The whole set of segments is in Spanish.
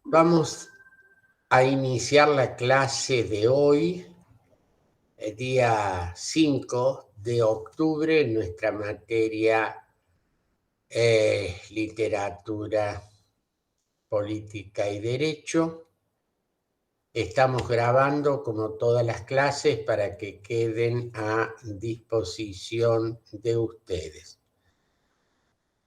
Vamos a iniciar la clase de hoy, el día 5 de octubre, en nuestra materia literatura, política y derecho. Estamos grabando como todas las clases para que queden a disposición de ustedes.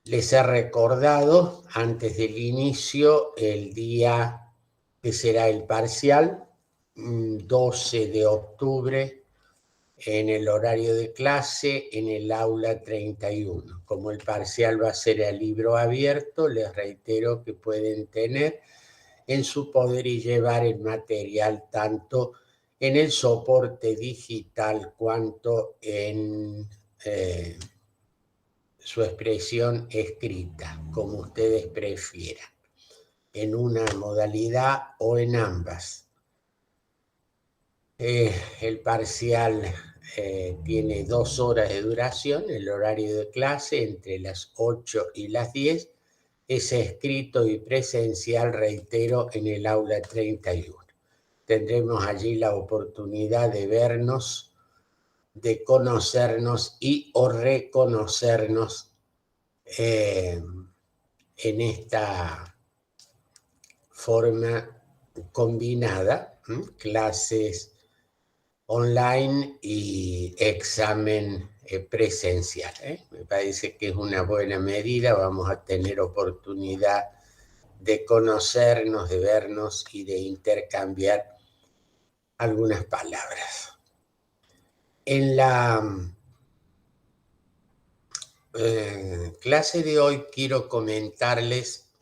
Les he recordado antes del inicio el día que será el parcial, 12 de octubre, en el horario de clase, en el aula 31. Como el parcial va a ser a libro abierto, les reitero que pueden tener en su poder y llevar el material tanto en el soporte digital cuanto en su expresión escrita, como ustedes prefieran, en una modalidad o en ambas. El parcial tiene 2 horas de duración, el horario de clase entre las 8 y las 10, es escrito y presencial, reitero, en el aula 31. Tendremos allí la oportunidad de vernos, de conocernos y o reconocernos en esta forma combinada, clases online y examen presencial. Me parece que es una buena medida, vamos a tener oportunidad de conocernos, de vernos y de intercambiar algunas palabras. En la clase de hoy quiero comentarles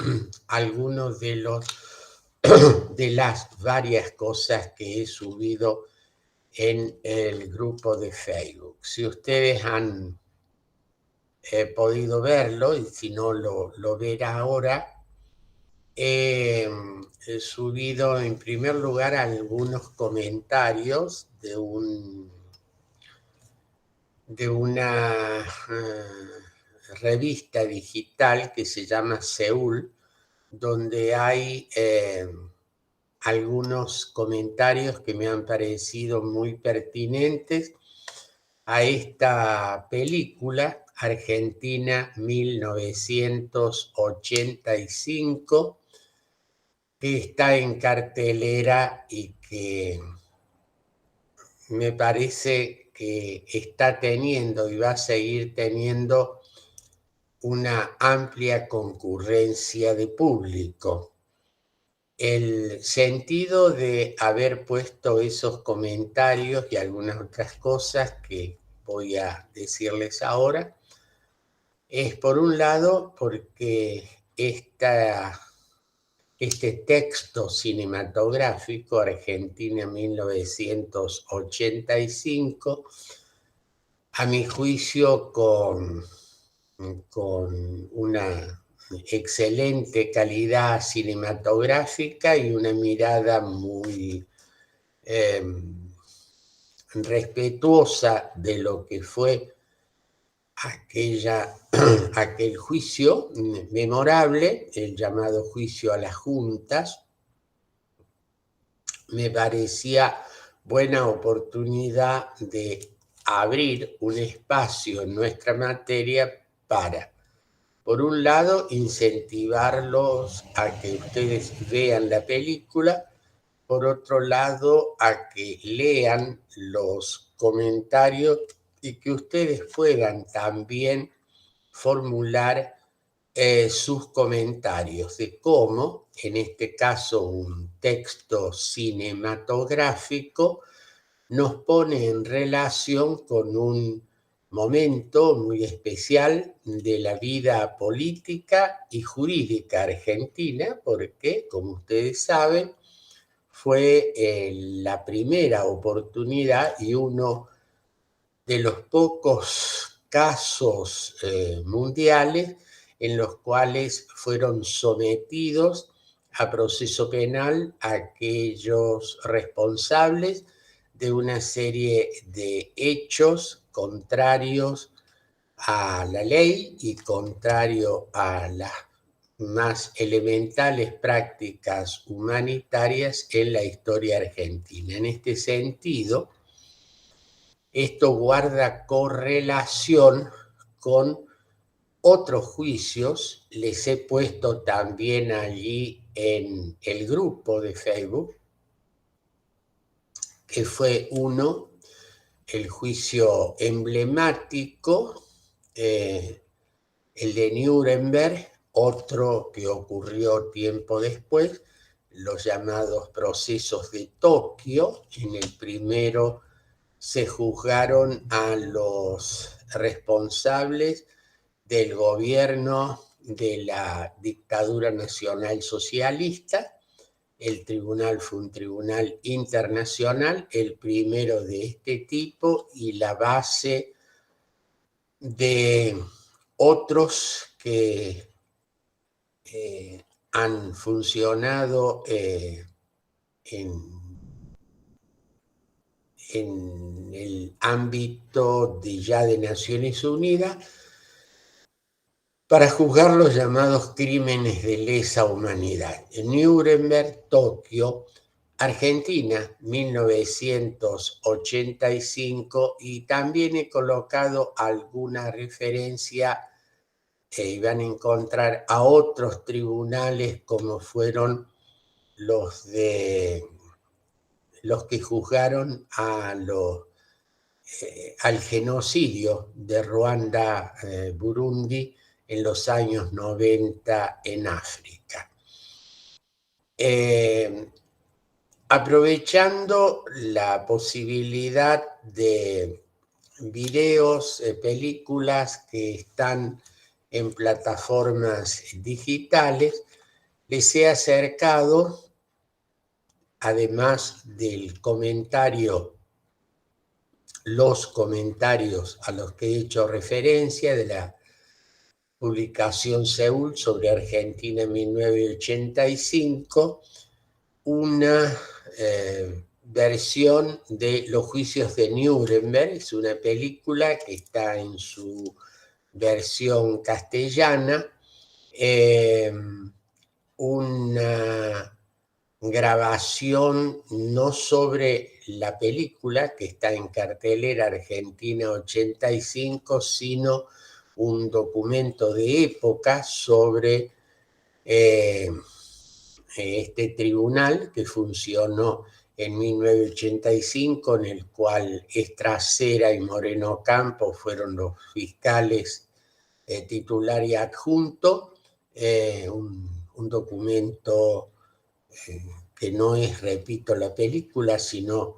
algunos de las varias cosas que he subido en el grupo de Facebook. Si ustedes han podido verlo, y si no lo verá ahora, he subido en primer lugar algunos comentarios de una revista digital que se llama Seúl, donde hay algunos comentarios que me han parecido muy pertinentes a esta película Argentina 1985, que está en cartelera y que me parece que está teniendo y va a seguir teniendo una amplia concurrencia de público. El sentido de haber puesto esos comentarios y algunas otras cosas que voy a decirles ahora es, por un lado, porque este texto cinematográfico, Argentina 1985, a mi juicio con una excelente calidad cinematográfica y una mirada muy respetuosa de lo que fue aquel juicio memorable, el llamado juicio a las juntas. Me parecía buena oportunidad de abrir un espacio en nuestra materia para, por un lado, incentivarlos a que ustedes vean la película, por otro lado, a que lean los comentarios y que ustedes puedan también formular sus comentarios de cómo, en este caso, un texto cinematográfico nos pone en relación con un momento muy especial de la vida política y jurídica argentina, porque, como ustedes saben, fue la primera oportunidad y uno de los pocos casos mundiales en los cuales fueron sometidos a proceso penal aquellos responsables de una serie de hechos contrarios a la ley y contrario a las más elementales prácticas humanitarias en la historia argentina. En este sentido, esto guarda correlación con otros juicios. Les he puesto también allí en el grupo de Facebook, que fue uno, el juicio emblemático, el de Nuremberg, otro que ocurrió tiempo después, los llamados procesos de Tokio. En el primero se juzgaron a los responsables del gobierno de la dictadura nacional socialista. El tribunal fue un tribunal internacional, el primero de este tipo, y la base de otros que han funcionado en el ámbito de Naciones Unidas para juzgar los llamados crímenes de lesa humanidad. En Nuremberg, Tokio, Argentina, 1985, y también he colocado alguna referencia y van a encontrar a otros tribunales como fueron los que juzgaron al genocidio de Ruanda, Burundi, en los años 90 en África. Aprovechando la posibilidad de videos, películas que están en plataformas digitales, les he acercado, además del comentario, los comentarios a los que he hecho referencia de la publicación Seúl sobre Argentina en 1985, una versión de Los juicios de Nuremberg. Es una película que está en su versión castellana, una grabación no sobre la película que está en cartelera Argentina 85, sino un documento de época sobre este tribunal que funcionó en 1985, en el cual Estracera y Moreno Campos fueron los fiscales titular y adjunto, un documento que no es, repito, la película, sino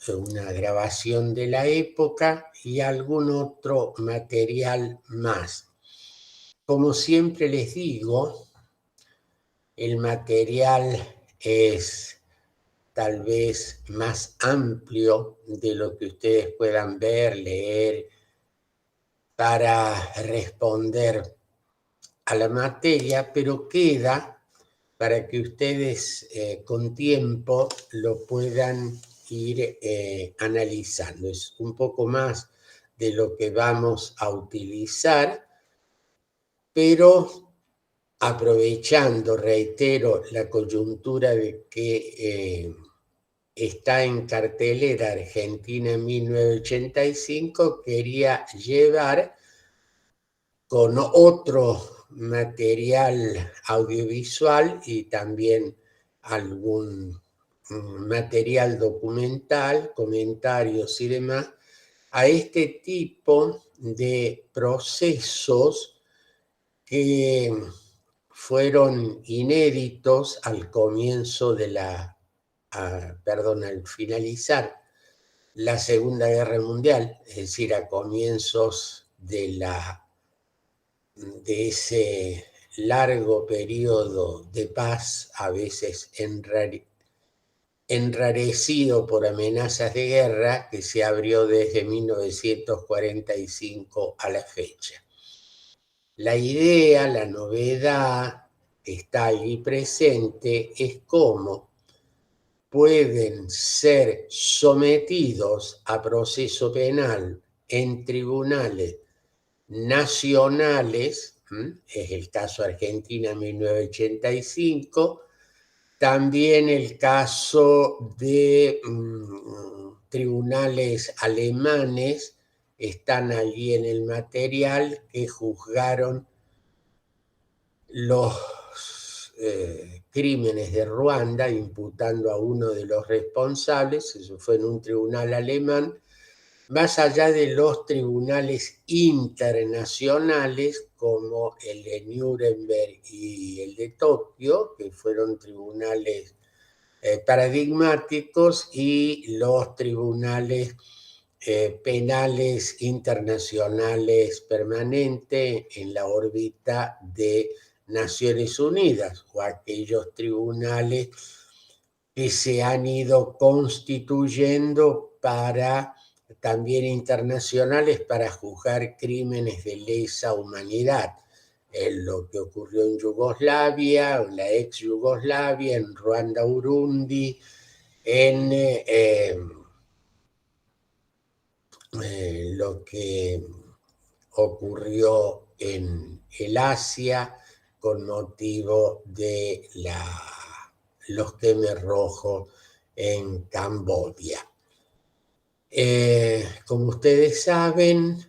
una grabación de la época y algún otro material más. Como siempre les digo, el material es tal vez más amplio de lo que ustedes puedan ver, leer, para responder a la materia, pero queda para que ustedes con tiempo lo puedan ir analizando. Es un poco más de lo que vamos a utilizar, pero aprovechando, reitero, la coyuntura de que está en cartelera Argentina en 1985, quería llevar con otro material audiovisual y también algún material documental, comentarios y demás, a este tipo de procesos que fueron inéditos al comienzo de al finalizar la Segunda Guerra Mundial, es decir, a comienzos de ese largo periodo de paz, a veces enrarecido por amenazas de guerra, que se abrió desde 1945 a la fecha. La idea, la novedad que está allí presente es cómo pueden ser sometidos a proceso penal en tribunales nacionales Es el caso Argentina 1985. También el caso de tribunales alemanes están allí en el material, que juzgaron los crímenes de Ruanda, imputando a uno de los responsables. Eso fue en un tribunal alemán. Más allá de los tribunales internacionales, como el de Nuremberg y el de Tokio, que fueron tribunales paradigmáticos, y los tribunales penales internacionales permanentes en la órbita de Naciones Unidas, o aquellos tribunales que se han ido constituyendo también internacionales para juzgar crímenes de lesa humanidad. Lo que ocurrió en Yugoslavia, en la ex Yugoslavia, en Ruanda, Urundi, en lo que ocurrió en el Asia con motivo de los Khmer Rojos en Camboya. Como ustedes saben,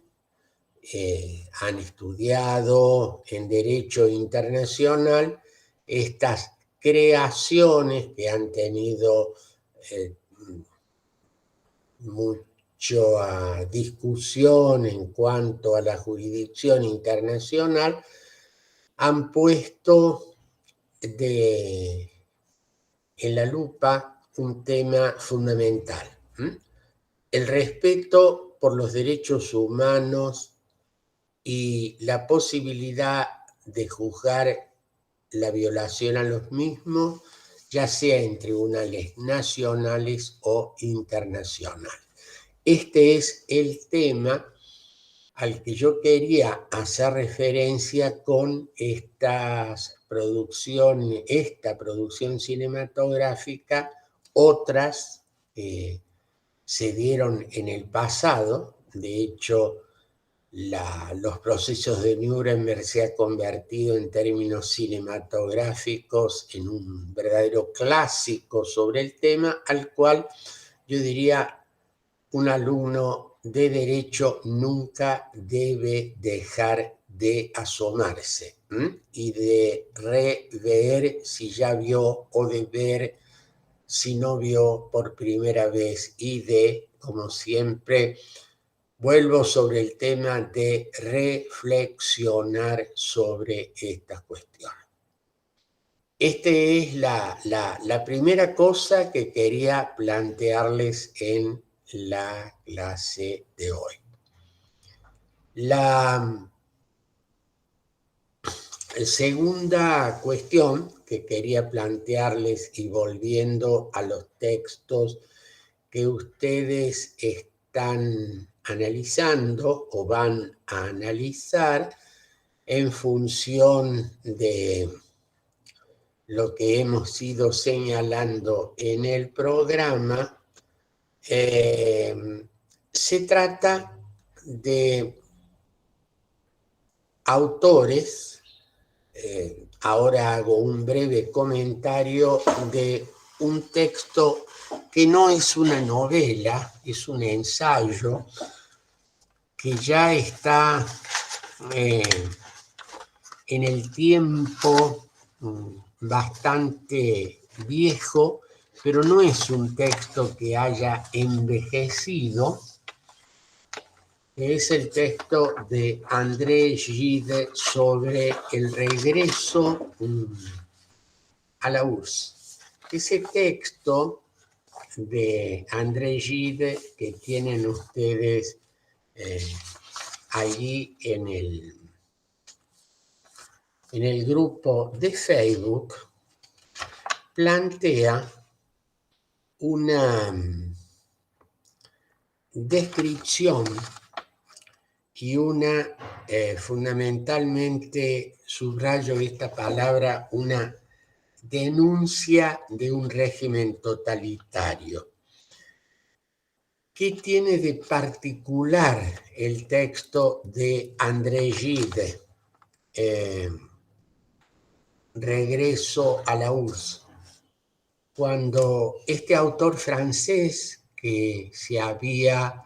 han estudiado en Derecho Internacional estas creaciones que han tenido mucha discusión en cuanto a la jurisdicción internacional, han puesto en la lupa un tema fundamental: el respeto por los derechos humanos y la posibilidad de juzgar la violación a los mismos, ya sea en tribunales nacionales o internacionales. Este es el tema al que yo quería hacer referencia con esta producción cinematográfica. Otras se dieron en el pasado. De hecho, los procesos de Nuremberg se han convertido en términos cinematográficos en un verdadero clásico sobre el tema, al cual yo diría un alumno de Derecho nunca debe dejar de asomarse y de rever si ya vio, o de ver si no vio por primera vez, y de, como siempre, vuelvo sobre el tema de reflexionar sobre estas cuestiones. Esta es la primera cosa que quería plantearles en la clase de hoy. La segunda cuestión que quería plantearles, y volviendo a los textos que ustedes están analizando o van a analizar en función de lo que hemos ido señalando en el programa, se trata de autores. Ahora hago un breve comentario de un texto que no es una novela, es un ensayo que ya está en el tiempo bastante viejo, pero no es un texto que haya envejecido. Es el texto de André Gide sobre el regreso a la URSS. Ese texto de André Gide, que tienen ustedes allí en el grupo de Facebook, plantea una descripción y una, fundamentalmente, subrayo esta palabra, una denuncia de un régimen totalitario. ¿Qué tiene de particular el texto de André Gide? regreso a la URSS. Cuando este autor francés, que se había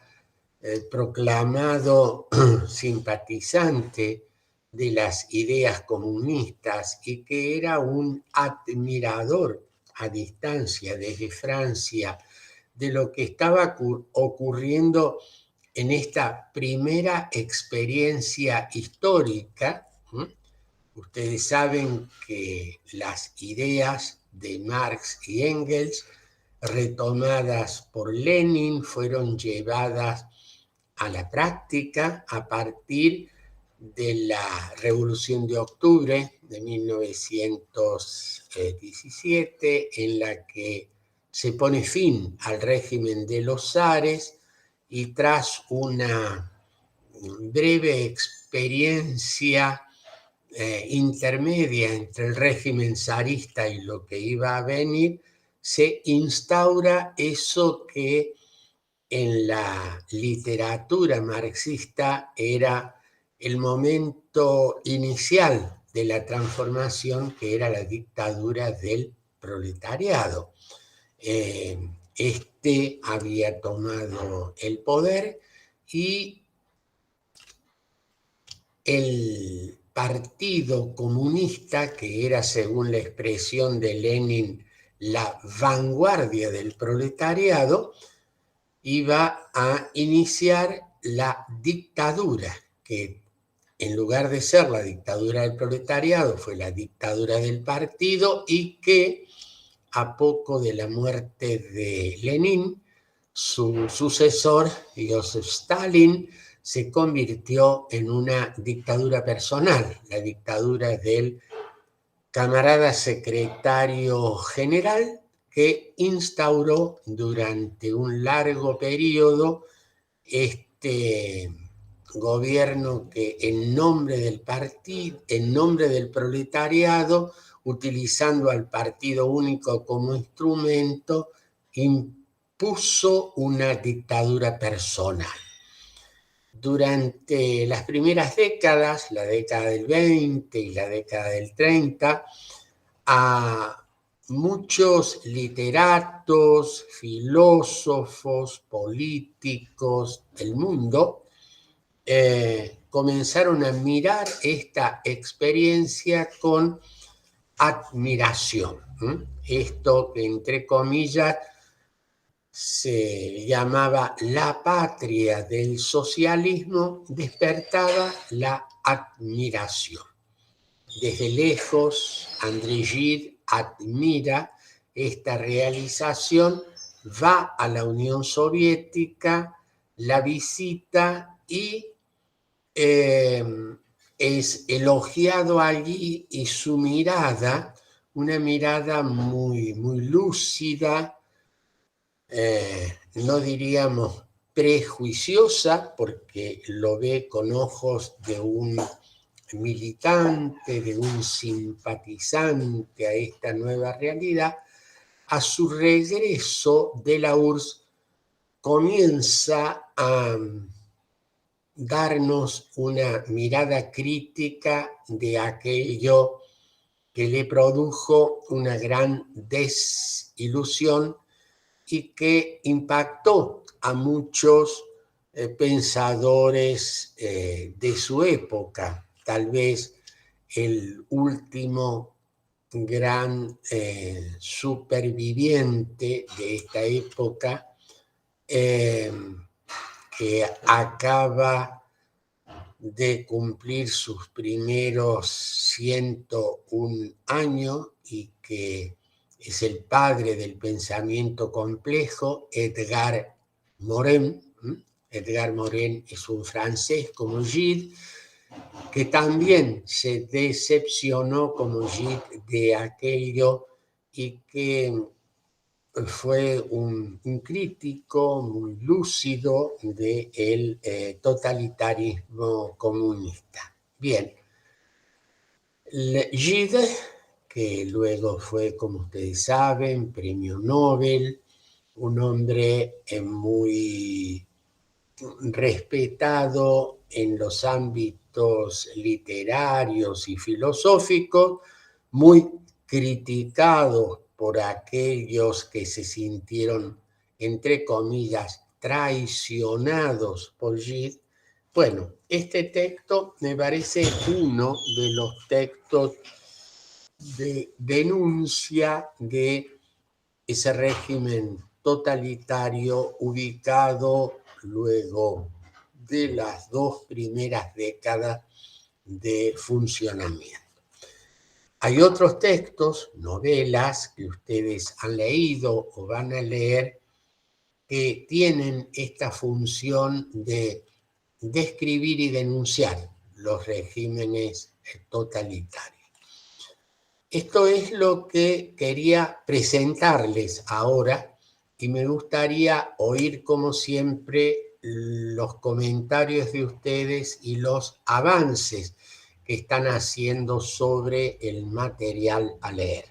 proclamado simpatizante de las ideas comunistas y que era un admirador a distancia desde Francia de lo que estaba ocurriendo en esta primera experiencia histórica. Ustedes saben que las ideas de Marx y Engels, retomadas por Lenin, fueron llevadas a la práctica a partir de la Revolución de Octubre de 1917, en la que se pone fin al régimen de los zares y tras una breve experiencia intermedia entre el régimen zarista y lo que iba a venir, se instaura eso que en la literatura marxista era el momento inicial de la transformación, que era la dictadura del proletariado. Este había tomado el poder y el Partido Comunista, que era, según la expresión de Lenin, la vanguardia del proletariado, iba a iniciar la dictadura, que en lugar de ser la dictadura del proletariado, fue la dictadura del partido, y que a poco de la muerte de Lenin, su sucesor, Joseph Stalin, se convirtió en una dictadura personal, la dictadura del camarada secretario general, que instauró durante un largo periodo este gobierno que en nombre del partido, en nombre del proletariado, utilizando al partido único como instrumento, impuso una dictadura personal. Durante las primeras décadas, la década del 20 y la década del 30, a muchos literatos, filósofos, políticos del mundo comenzaron a mirar esta experiencia con admiración. Esto, entre comillas, se llamaba la patria del socialismo, despertaba la admiración. Desde lejos, André Gide admira esta realización, va a la Unión Soviética, la visita y es elogiado allí, y su mirada, una mirada muy, muy lúcida, no diríamos prejuiciosa, porque lo ve con ojos de un militante, de un simpatizante a esta nueva realidad. A su regreso de la URSS comienza a darnos una mirada crítica de aquello que le produjo una gran desilusión y que impactó a muchos pensadores de su época. Tal vez el último gran superviviente de esta época, que acaba de cumplir sus primeros 101 años y que es el padre del pensamiento complejo, Edgar Morin. Edgar Morin es un francés como Gide, que también se decepcionó como Gide de aquello y que fue un crítico muy lúcido del totalitarismo comunista. Bien, Gide, que luego fue, como ustedes saben, premio Nobel, un hombre muy respetado en los ámbitos literarios y filosóficos, muy criticados por aquellos que se sintieron, entre comillas, traicionados por Gide. Bueno, este texto me parece uno de los textos de denuncia de ese régimen totalitario ubicado luego de las 2 primeras décadas de funcionamiento. Hay otros textos, novelas que ustedes han leído o van a leer, que tienen esta función de describir y denunciar los regímenes totalitarios. Esto es lo que quería presentarles ahora y me gustaría oír, como siempre, los comentarios de ustedes y los avances que están haciendo sobre el material a leer.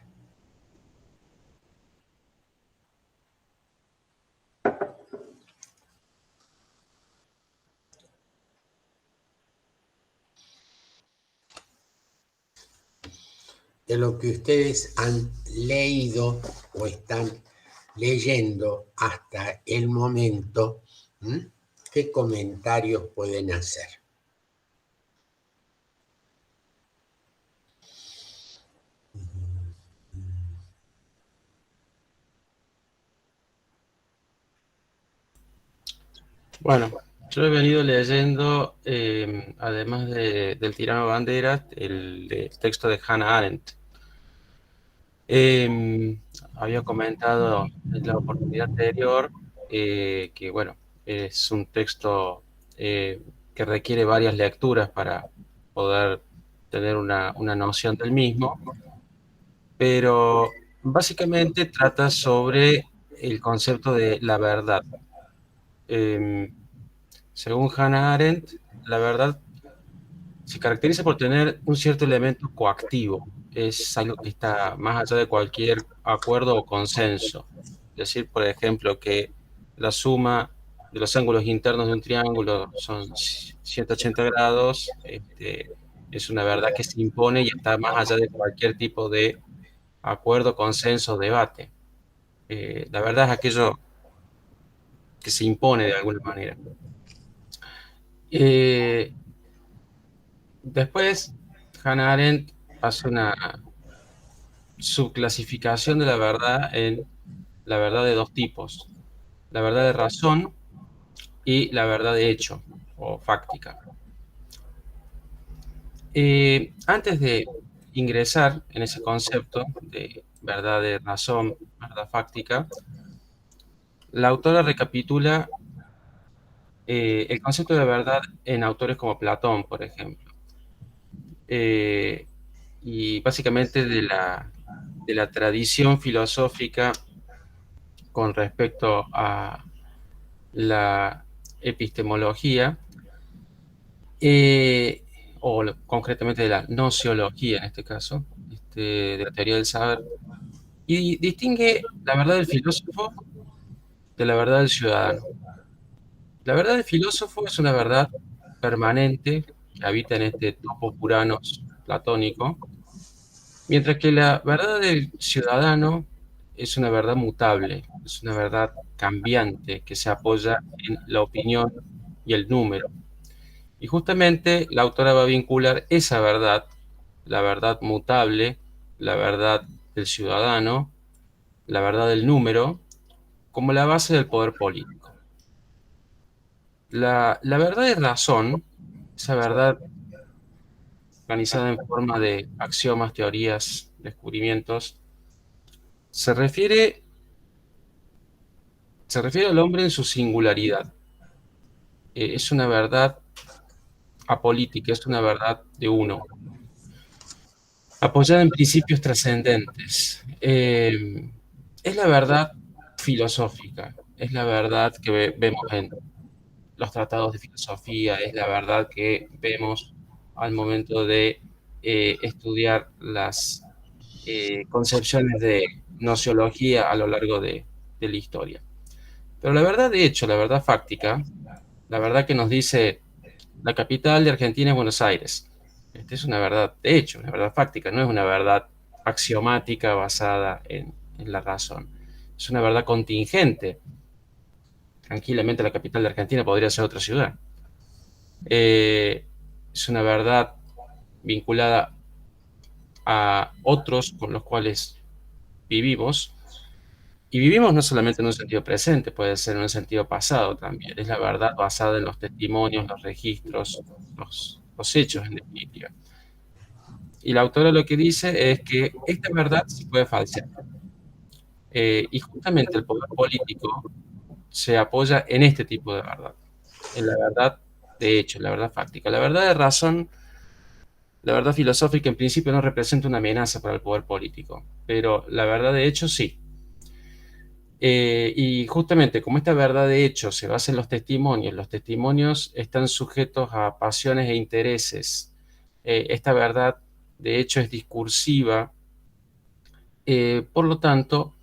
De lo que ustedes han leído o están leyendo hasta el momento, ¿qué comentarios pueden hacer? Bueno, yo he venido leyendo, además del Tirano Banderas, el texto de Hannah Arendt. Había comentado en la oportunidad anterior que, bueno, es un texto que requiere varias lecturas para poder tener una noción del mismo, pero básicamente trata sobre el concepto de la verdad. Según Hannah Arendt, la verdad se caracteriza por tener un cierto elemento coactivo. Es algo que está más allá de cualquier acuerdo o consenso. Es decir, por ejemplo, que la suma de los ángulos internos de un triángulo son 180 grados, es una verdad que se impone y está más allá de cualquier tipo de acuerdo, consenso o debate. La verdad es aquello que se impone de alguna manera. Después, Hannah Arendt hace una subclasificación de la verdad en la verdad de 2 tipos: la verdad de razón y la verdad de hecho o fáctica. Antes de ingresar en ese concepto de verdad de razón, verdad fáctica, la autora recapitula el concepto de verdad en autores como Platón, por ejemplo. Y básicamente de la tradición filosófica con respecto a la epistemología, concretamente de la nociología en este caso, de la teoría del saber, y distingue la verdad del filósofo de la verdad del ciudadano. La verdad del filósofo es una verdad permanente que habita en este topos puranos platónico, mientras que la verdad del ciudadano es una verdad mutable, es una verdad cambiante que se apoya en la opinión y el número. Y justamente la autora va a vincular esa verdad, la verdad mutable, la verdad del ciudadano, la verdad del número, como la base del poder político. La verdad de razón, esa verdad organizada en forma de axiomas, teorías, descubrimientos, se refiere al hombre en su singularidad. Es una verdad apolítica, es una verdad de uno, apoyada en principios trascendentes. Es la verdad filosófica, es la verdad que vemos en los tratados de filosofía, es la verdad que vemos al momento de estudiar las concepciones de nociología a lo largo de la historia. Pero la verdad de hecho, la verdad fáctica, la verdad que nos dice la capital de Argentina es Buenos Aires. Esta es una verdad de hecho, una verdad fáctica, no es una verdad axiomática basada en la razón. Es una verdad contingente. Tranquilamente la capital de Argentina podría ser otra ciudad. Es una verdad vinculada a otros con los cuales vivimos, y vivimos no solamente en un sentido presente, puede ser en un sentido pasado también. Es la verdad basada en los testimonios, los registros, los hechos en definitiva. Y la autora lo que dice es que esta verdad se puede falsear. Y justamente el poder político se apoya en este tipo de verdad, en la verdad de hecho, la verdad fáctica. La verdad de razón, la verdad filosófica en principio no representa una amenaza para el poder político, pero la verdad de hecho sí. Y justamente como esta verdad de hecho se basa en los testimonios están sujetos a pasiones e intereses. Esta verdad de hecho es discursiva, por lo tanto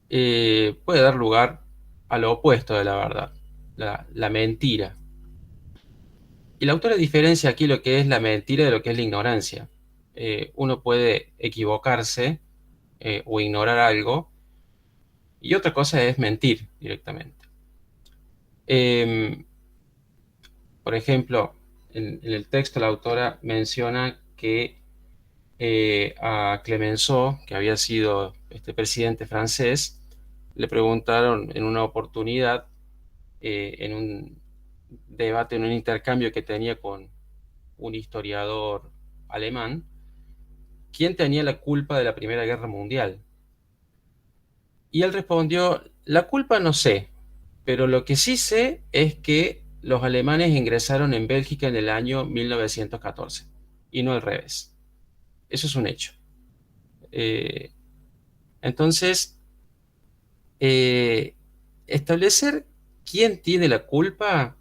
puede dar lugar a lo opuesto de la verdad, la mentira. Y la autora diferencia aquí lo que es la mentira de lo que es la ignorancia. Uno puede equivocarse o ignorar algo, y otra cosa es mentir directamente. Por ejemplo, en el texto la autora menciona que a Clemenceau, que había sido este presidente francés, le preguntaron en una oportunidad, en un debate, en un intercambio que tenía con un historiador alemán, quién tenía la culpa de la Primera Guerra Mundial. Y él respondió, la culpa no sé, pero lo que sí sé es que los alemanes ingresaron en Bélgica en el año 1914 y no al revés. Eso es un hecho. Eh, entonces, eh, establecer quién tiene la culpa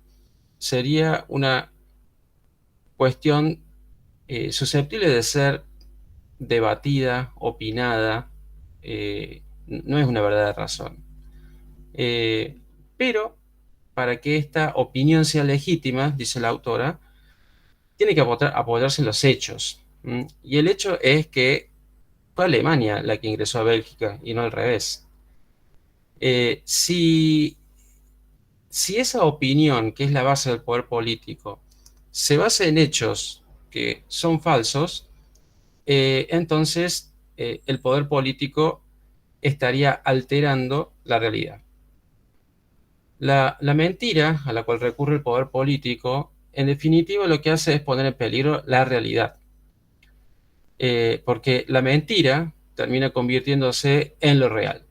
sería una cuestión susceptible de ser debatida, opinada, no es una verdadera razón. Eh, pero para que esta opinión sea legítima, dice la autora, tiene que apoyarse en los hechos. Y el hecho es que fue Alemania la que ingresó a Bélgica y no al revés. Si esa opinión, que es la base del poder político, se basa en hechos que son falsos, entonces el poder político estaría alterando la realidad. La mentira a la cual recurre el poder político, en definitiva, lo que hace es poner en peligro la realidad. Porque la mentira termina convirtiéndose en lo real.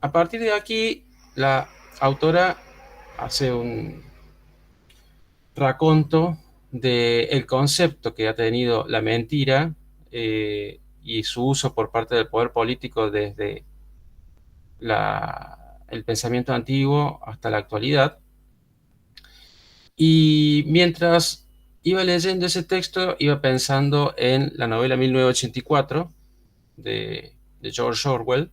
A partir de aquí, la autora hace un raconto del concepto que ha tenido la mentira y su uso por parte del poder político desde el pensamiento antiguo hasta la actualidad. Y mientras iba leyendo ese texto, iba pensando en la novela 1984 de George Orwell,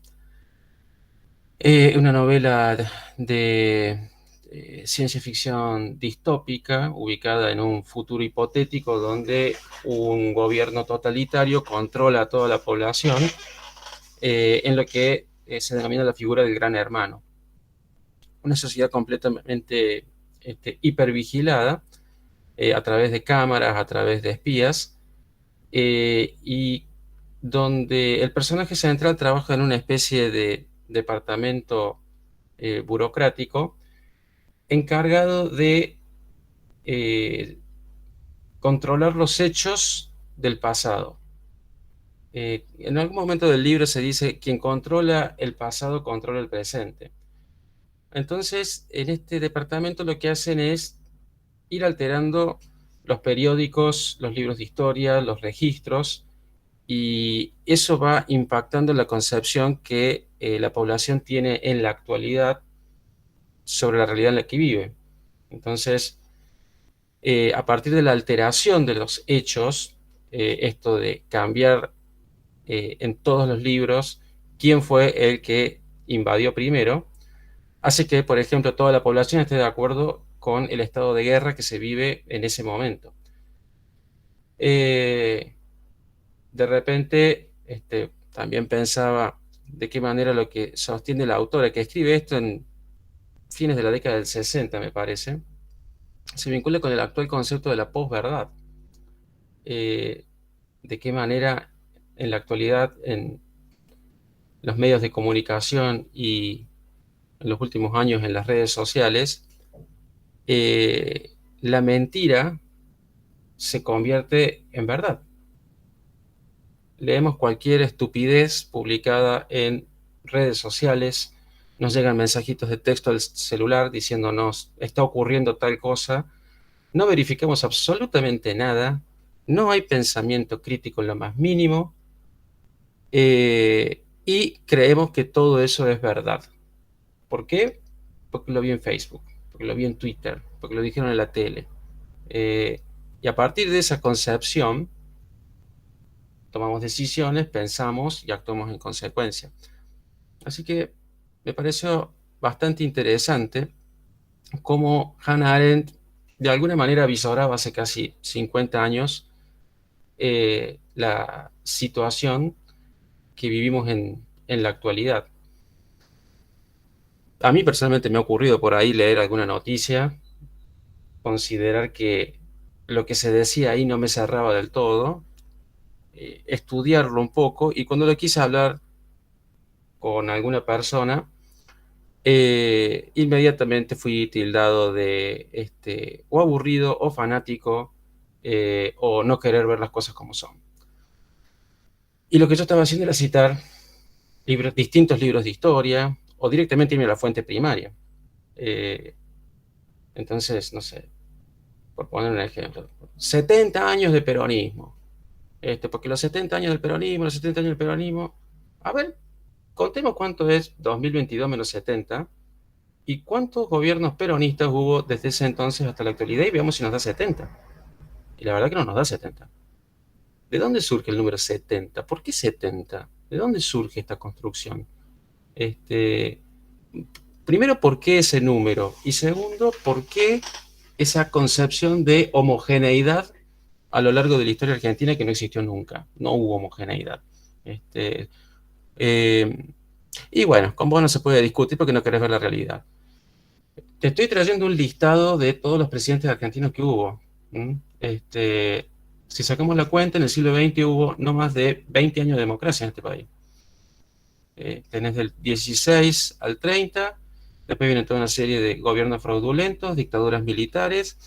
una novela de ciencia ficción distópica ubicada en un futuro hipotético donde un gobierno totalitario controla a toda la población, en lo que se denomina la figura del gran hermano. Una sociedad completamente hipervigilada, a través de cámaras, a través de espías, y donde el personaje central trabaja en una especie de departamento burocrático encargado de controlar los hechos del pasado. En algún momento del libro se dice, quien controla el pasado controla el presente. Entonces, en este departamento lo que hacen es ir alterando los periódicos, los libros de historia, los registros, y eso va impactando la concepción que la población tiene en la actualidad sobre la realidad en la que vive. Entonces, a partir de la alteración de los hechos, esto de cambiar en todos los libros quién fue el que invadió primero, hace que, por ejemplo, toda la población esté de acuerdo con el estado de guerra que se vive en ese momento. Eh, de repente, también pensaba de qué manera lo que sostiene la autora, que escribe esto en fines de la década del 60, me parece, se vincula con el actual concepto de la posverdad. Eh, de qué manera en la actualidad, en los medios de comunicación y en los últimos años en las redes sociales, la mentira se convierte en verdad. Leemos cualquier estupidez publicada en redes sociales, nos llegan mensajitos de texto al celular diciéndonos está ocurriendo tal cosa, no verificamos absolutamente nada, no hay pensamiento crítico en lo más mínimo, y creemos que todo eso es verdad. ¿Por qué? Porque lo vi en Facebook, porque lo vi en Twitter, porque lo dijeron en la tele. Eh, y a partir de esa concepción, tomamos decisiones, pensamos y actuamos en consecuencia. Así que me pareció bastante interesante cómo Hannah Arendt de alguna manera visoraba hace casi 50 años la situación que vivimos en la actualidad. A mí personalmente me ha ocurrido por ahí leer alguna noticia, considerar que lo que se decía ahí no me cerraba del todo, estudiarlo un poco y cuando lo quise hablar con alguna persona, inmediatamente fui tildado de o aburrido o fanático o no querer ver las cosas como son. Y lo que yo estaba haciendo era citar distintos libros de historia o directamente irme a la fuente primaria. Eh, entonces, no sé, por poner un ejemplo, 70 años de peronismo. Porque los 70 años del peronismo, los 70 años del peronismo, a ver, contemos cuánto es 2022 menos 70 y cuántos gobiernos peronistas hubo desde ese entonces hasta la actualidad y veamos si nos da 70. Y la verdad que no nos da 70. ¿De dónde surge el número 70? ¿Por qué 70? ¿De dónde surge esta construcción? Este, primero, ¿por qué ese número? Y segundo, ¿por qué esa concepción de homogeneidad a lo largo de la historia argentina que no existió nunca? No hubo homogeneidad. Este, eh, y bueno, con vos no se puede discutir porque no querés ver la realidad. Te estoy trayendo un listado de todos los presidentes argentinos que hubo. ¿Mm? Si sacamos la cuenta, en el siglo XX hubo no más de 20 años de democracia en este país. Tenés del 16 al 30, después viene toda una serie de gobiernos fraudulentos, dictaduras militares,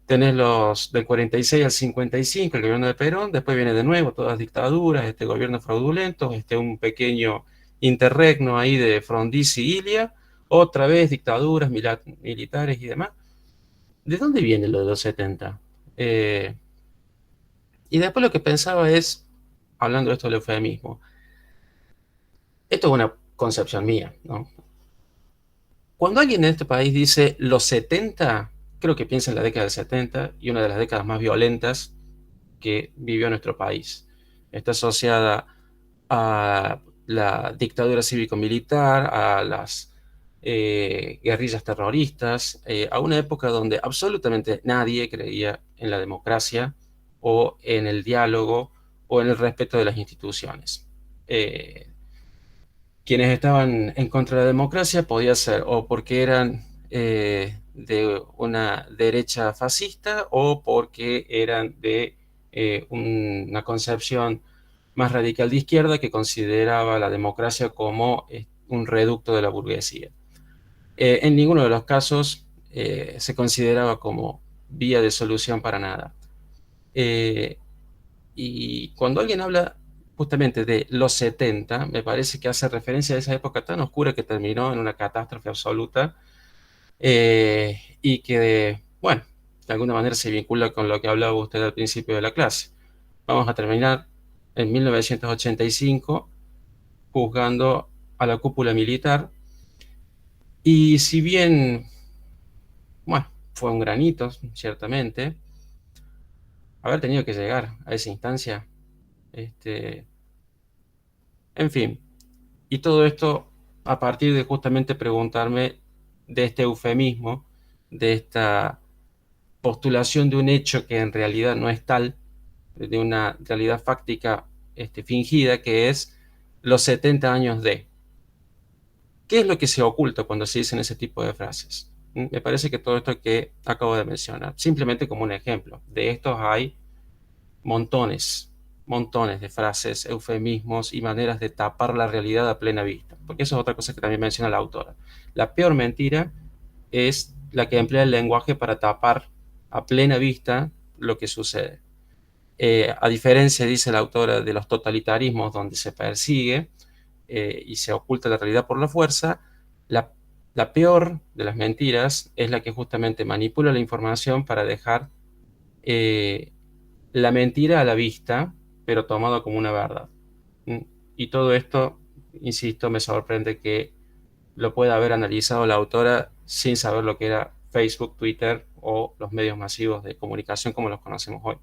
tenés los del 46 al 55, el gobierno de Perón, después viene de nuevo todas dictaduras, gobiernos fraudulentos, un pequeño interregno ahí de Frondizi y Ilia, otra vez dictaduras militares y demás. ¿De dónde viene lo de los 70? Y después lo que pensaba es, hablando de esto del eufemismo, esto es una concepción mía, ¿no? Cuando alguien en este país dice los 70, creo que piensa en la década del 70 y una de las décadas más violentas que vivió nuestro país. Está asociada a la dictadura cívico-militar, a las guerrillas terroristas, a una época donde absolutamente nadie creía en la democracia o en el diálogo o en el respeto de las instituciones. Eh, Quienes estaban en contra de la democracia podía ser o porque eran de una derecha fascista o porque eran de una concepción más radical de izquierda que consideraba la democracia como un reducto de la burguesía. En ninguno de los casos se consideraba como vía de solución para nada. Eh, y cuando alguien habla justamente de los 70, me parece que hace referencia a esa época tan oscura que terminó en una catástrofe absoluta y que, bueno, de alguna manera se vincula con lo que hablaba usted al principio de la clase. Vamos a terminar en 1985 juzgando a la cúpula militar y si bien, bueno, fue un granito, ciertamente, haber tenido que llegar a esa instancia, este, en fin, y todo esto a partir de justamente preguntarme de este eufemismo, de esta postulación de un hecho que en realidad no es tal, de una realidad fáctica fingida, que es los 70 años de. ¿Qué es lo que se oculta cuando se dicen ese tipo de frases? Me parece que todo esto que acabo de mencionar, simplemente como un ejemplo, de estos hay montones, montones de frases, eufemismos y maneras de tapar la realidad a plena vista, porque eso es otra cosa que también menciona la autora. La peor mentira es la que emplea el lenguaje para tapar a plena vista lo que sucede. A diferencia, dice la autora, de los totalitarismos donde se persigue y se oculta la realidad por la fuerza, la, la peor de las mentiras es la que justamente manipula la información para dejar eh, la mentira a la vista, pero tomado como una verdad. ¿Mm? Y todo esto, insisto, me sorprende que lo pueda haber analizado la autora sin saber lo que era Facebook, Twitter o los medios masivos de comunicación como los conocemos hoy.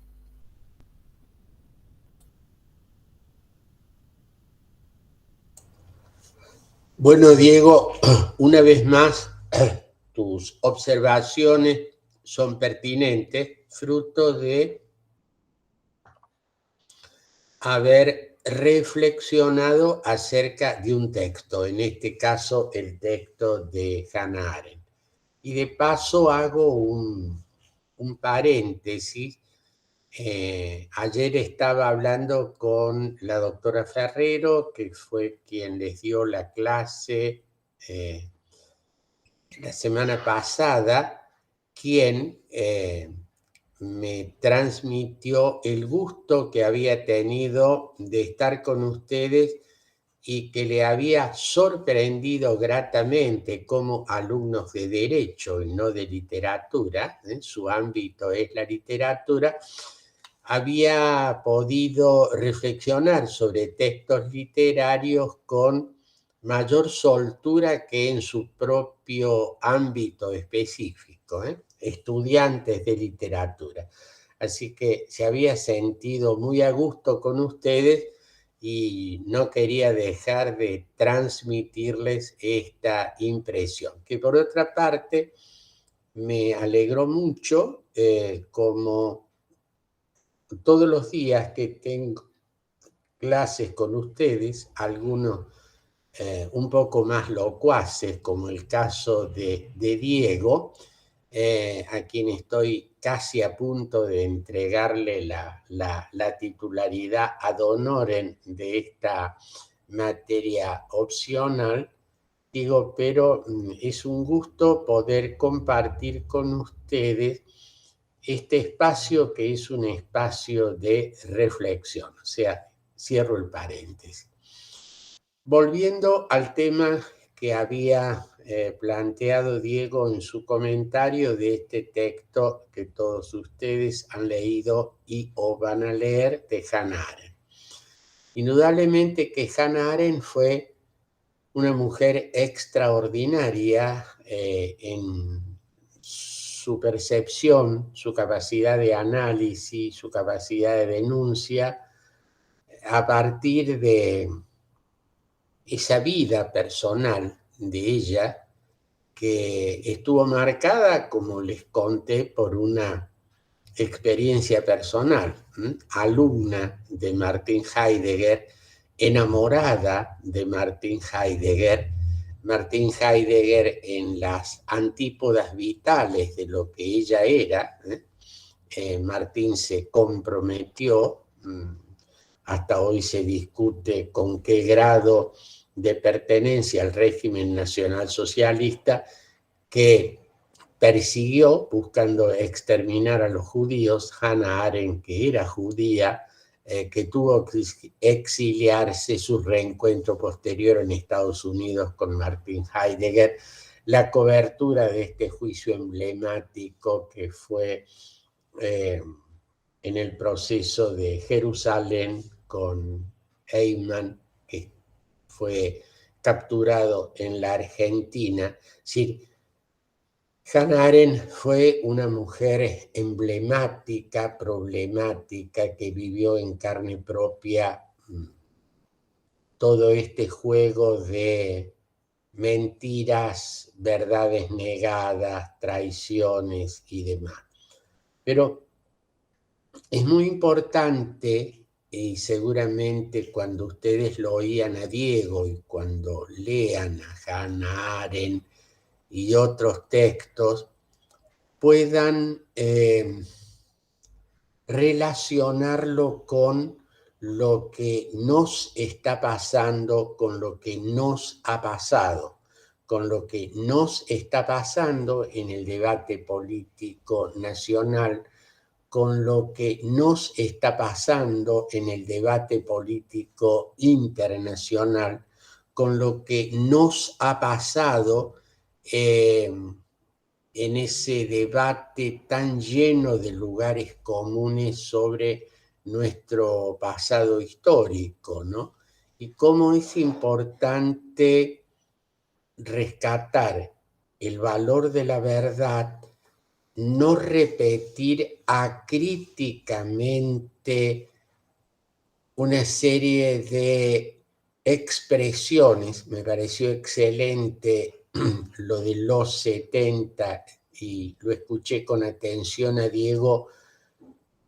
Bueno, Diego, una vez más, tus observaciones son pertinentes, fruto de haber reflexionado acerca de un texto, en este caso el texto de Hannah Arendt. Y de paso hago un paréntesis. Ayer estaba hablando con la doctora Ferrero, que fue quien les dio la clase la semana pasada, quien me transmitió el gusto que había tenido de estar con ustedes y que le había sorprendido gratamente como alumnos de Derecho y no de Literatura, su ámbito es la literatura, había podido reflexionar sobre textos literarios con mayor soltura que en su propio ámbito específico, estudiantes de literatura. Así que se había sentido muy a gusto con ustedes y no quería dejar de transmitirles esta impresión, que por otra parte me alegró mucho, como todos los días que tengo clases con ustedes, algunos un poco más locuaces, como el caso de Diego, a quien estoy casi a punto de entregarle la titularidad ad honorem de esta materia opcional. Digo, pero es un gusto poder compartir con ustedes este espacio que es un espacio de reflexión. O sea, cierro el paréntesis. Volviendo al tema que había planteado Diego en su comentario de este texto que todos ustedes han leído y o van a leer, de Hannah Arendt. Indudablemente que Hannah Arendt fue una mujer extraordinaria en su percepción, su capacidad de análisis, su capacidad de denuncia, a partir de esa vida personal de ella, que estuvo marcada, como les conté, por una experiencia personal, alumna de Martin Heidegger, enamorada de Martin Heidegger. Martin Heidegger en las antípodas vitales de lo que ella era. Martín se comprometió, hasta hoy se discute con qué grado de pertenencia al régimen nacionalsocialista, que persiguió buscando exterminar a los judíos. Hannah Arendt, que era judía, que tuvo que exiliarse, su reencuentro posterior en Estados Unidos con Martin Heidegger, la cobertura de este juicio emblemático que fue en el proceso de Jerusalén con Eichmann, que fue capturado en la Argentina. Sí, Hannah Arendt fue una mujer emblemática, problemática, que vivió en carne propia todo este juego de mentiras, verdades negadas, traiciones y demás. Pero es muy importante, y seguramente cuando ustedes lo oían a Diego y cuando lean a Hannah Arendt y otros textos, puedan relacionarlo con lo que nos está pasando, con lo que nos ha pasado, con lo que nos está pasando en el debate político nacional, con lo que nos está pasando en el debate político internacional, con lo que nos ha pasado en ese debate tan lleno de lugares comunes sobre nuestro pasado histórico, ¿no? Y cómo es importante rescatar el valor de la verdad, no repetir acríticamente una serie de expresiones. Me pareció excelente lo de los 70 y lo escuché con atención a Diego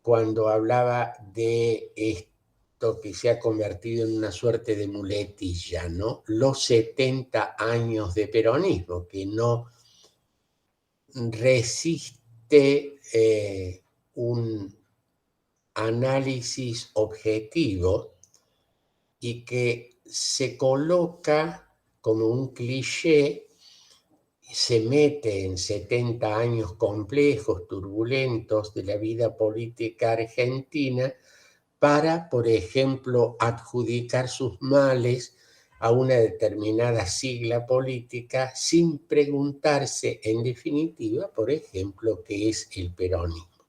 cuando hablaba de esto que se ha convertido en una suerte de muletilla, ¿no? Los 70 años de peronismo, que no resiste un análisis objetivo y que se coloca como un cliché, se mete en 70 años complejos, turbulentos de la vida política argentina para, por ejemplo, adjudicar sus males a una determinada sigla política sin preguntarse, en definitiva, por ejemplo, qué es el peronismo.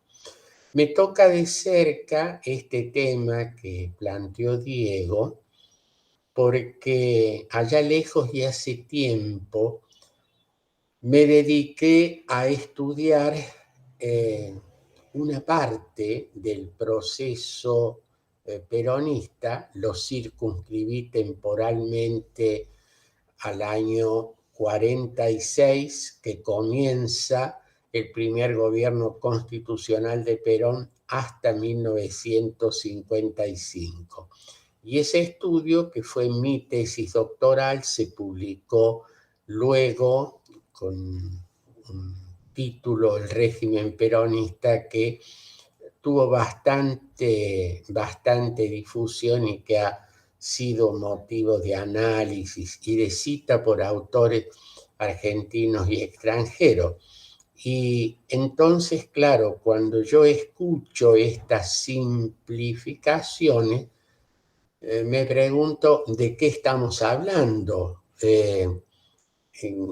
Me toca de cerca este tema que planteó Diego, porque allá lejos y hace tiempo me dediqué a estudiar una parte del proceso peronista, lo circunscribí temporalmente al año 46, que comienza el primer gobierno constitucional de Perón hasta 1955. Y ese estudio, que fue mi tesis doctoral, se publicó luego con un título, El régimen peronista, que tuvo bastante difusión y que ha sido motivo de análisis y de cita por autores argentinos y extranjeros. Y entonces, claro, cuando yo escucho estas simplificaciones, me pregunto de qué estamos hablando.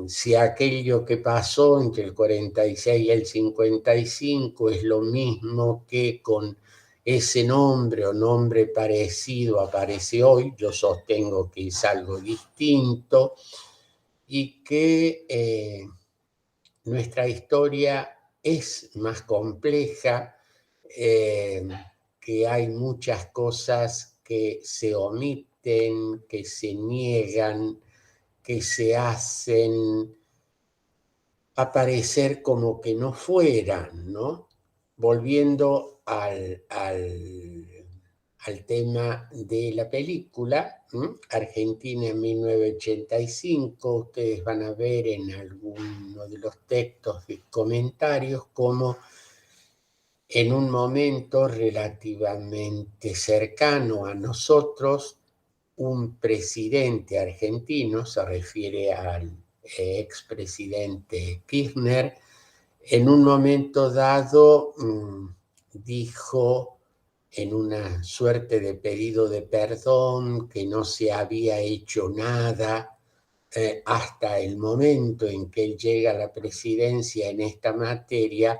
Si aquello que pasó entre el 46 y el 55 es lo mismo que con ese nombre o nombre parecido aparece hoy, yo sostengo que es algo distinto y que nuestra historia es más compleja, que hay muchas cosas que se omiten, que se niegan, que se hacen aparecer como que no fueran, ¿no? Volviendo al tema de la película, Argentina en 1985, ustedes van a ver en alguno de los textos de comentarios cómo en un momento relativamente cercano a nosotros, un presidente argentino, se refiere al expresidente Kirchner, en un momento dado dijo en una suerte de pedido de perdón que no se había hecho nada hasta el momento en que él llega a la presidencia en esta materia,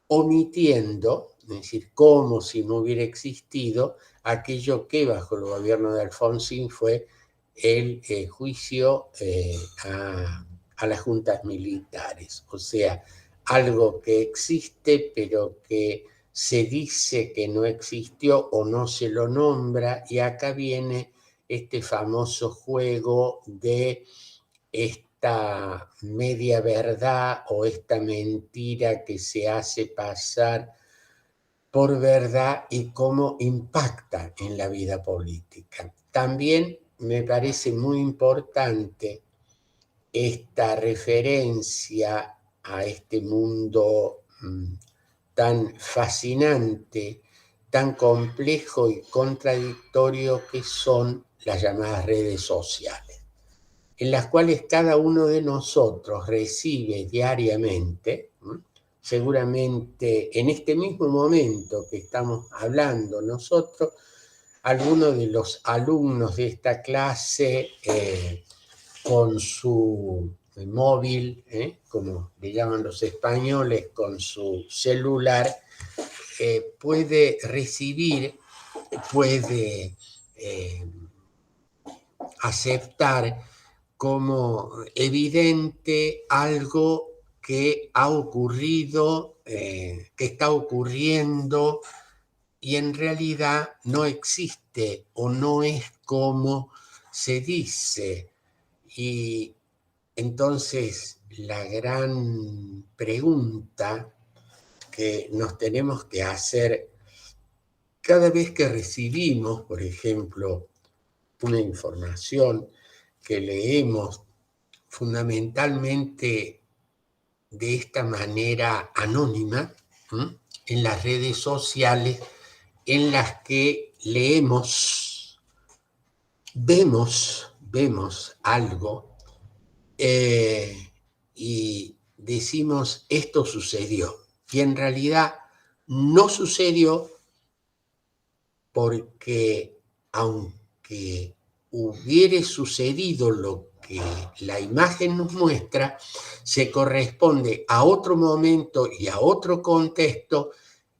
omitiendo, es decir, como si no hubiera existido aquello que bajo el gobierno de Alfonsín fue el juicio a las juntas militares, o sea, algo que existe pero que se dice que no existió o no se lo nombra, y acá viene este famoso juego de esta media verdad o esta mentira que se hace pasar por verdad y cómo impacta en la vida política. También me parece muy importante esta referencia a este mundo tan fascinante, tan complejo y contradictorio que son las llamadas redes sociales, en las cuales cada uno de nosotros recibe diariamente, seguramente en este mismo momento que estamos hablando nosotros, algunos de los alumnos de esta clase con su móvil, como le llaman los españoles, con su celular, puede recibir, puede aceptar como evidente algo que ha ocurrido, que está ocurriendo y en realidad no existe o no es como se dice. Y entonces la gran pregunta que nos tenemos que hacer cada vez que recibimos, por ejemplo, una información que leemos fundamentalmente de esta manera anónima, en las redes sociales, en las que leemos, vemos algo y decimos esto sucedió. Y en realidad no sucedió porque aunque hubiere sucedido lo que la imagen nos muestra, se corresponde a otro momento y a otro contexto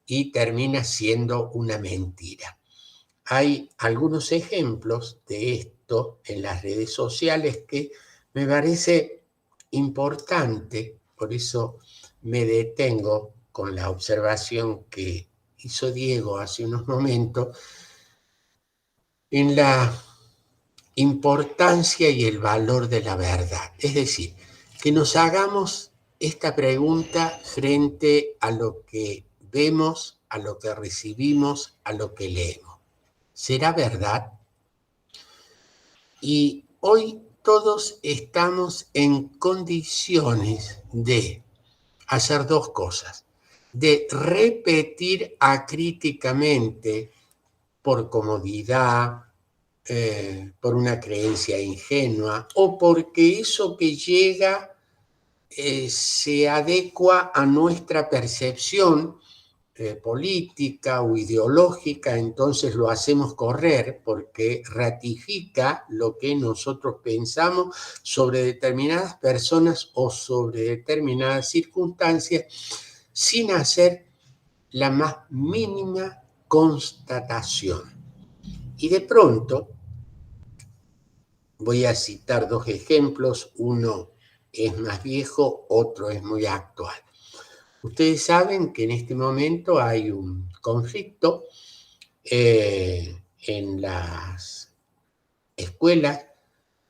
y termina siendo una mentira. Hay algunos ejemplos de esto en las redes sociales que me parece importante, por eso me detengo con la observación que hizo Diego hace unos momentos, en la importancia y el valor de la verdad. Es decir, que nos hagamos esta pregunta frente a lo que vemos, a lo que recibimos, a lo que leemos. ¿Será verdad? Y hoy todos estamos en condiciones de hacer dos cosas: de repetir acríticamente por comodidad, por una creencia ingenua o porque eso que llega se adecua a nuestra percepción política o ideológica, entonces lo hacemos correr porque ratifica lo que nosotros pensamos sobre determinadas personas o sobre determinadas circunstancias sin hacer la más mínima constatación. Y de pronto, voy a citar dos ejemplos, uno es más viejo, otro es muy actual. Ustedes saben que en este momento hay un conflicto en las escuelas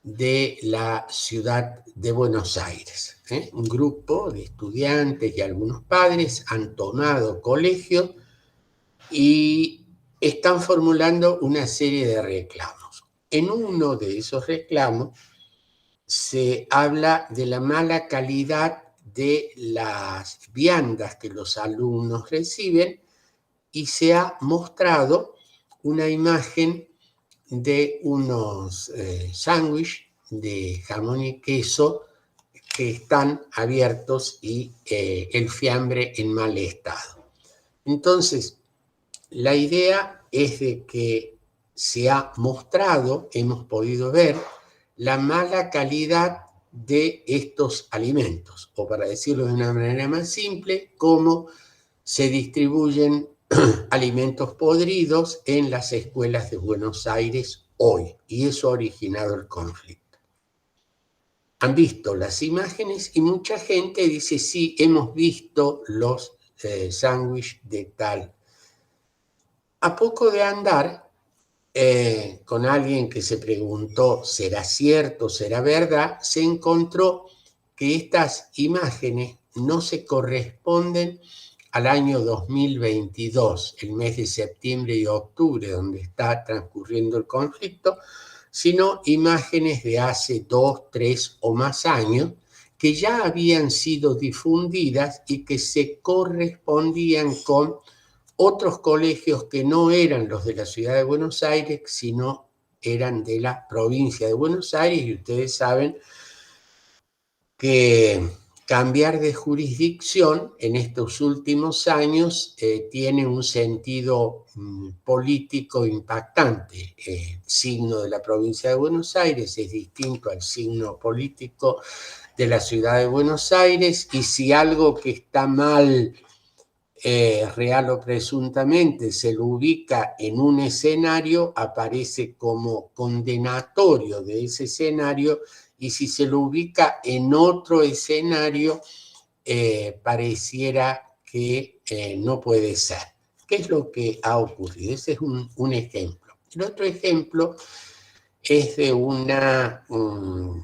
de la ciudad de Buenos Aires. Un grupo de estudiantes y algunos padres han tomado colegios y están formulando una serie de reclamos. En uno de esos reclamos se habla de la mala calidad de las viandas que los alumnos reciben y se ha mostrado una imagen de unos sándwiches de jamón y queso que están abiertos y el fiambre en mal estado. Entonces, la idea es de que se ha mostrado, hemos podido ver, la mala calidad de estos alimentos, o para decirlo de una manera más simple, cómo se distribuyen alimentos podridos en las escuelas de Buenos Aires hoy, y eso ha originado el conflicto. Han visto las imágenes y mucha gente dice, sí, hemos visto los sándwiches de tal. A poco de andar, con alguien que se preguntó, ¿será cierto, será verdad? Se encontró que estas imágenes no se corresponden al año 2022, el mes de septiembre y octubre, donde está transcurriendo el conflicto, sino imágenes de hace 2, 3 o más años que ya habían sido difundidas y que se correspondían con otros colegios que no eran los de la ciudad de Buenos Aires, sino eran de la provincia de Buenos Aires, y ustedes saben que cambiar de jurisdicción en estos últimos años tiene un sentido político impactante. El signo de la provincia de Buenos Aires es distinto al signo político de la ciudad de Buenos Aires, y si algo que está mal, real o presuntamente, se lo ubica en un escenario, aparece como condenatorio de ese escenario, y si se lo ubica en otro escenario, pareciera que no puede ser. ¿Qué es lo que ha ocurrido? Ese es un ejemplo. El otro ejemplo es de un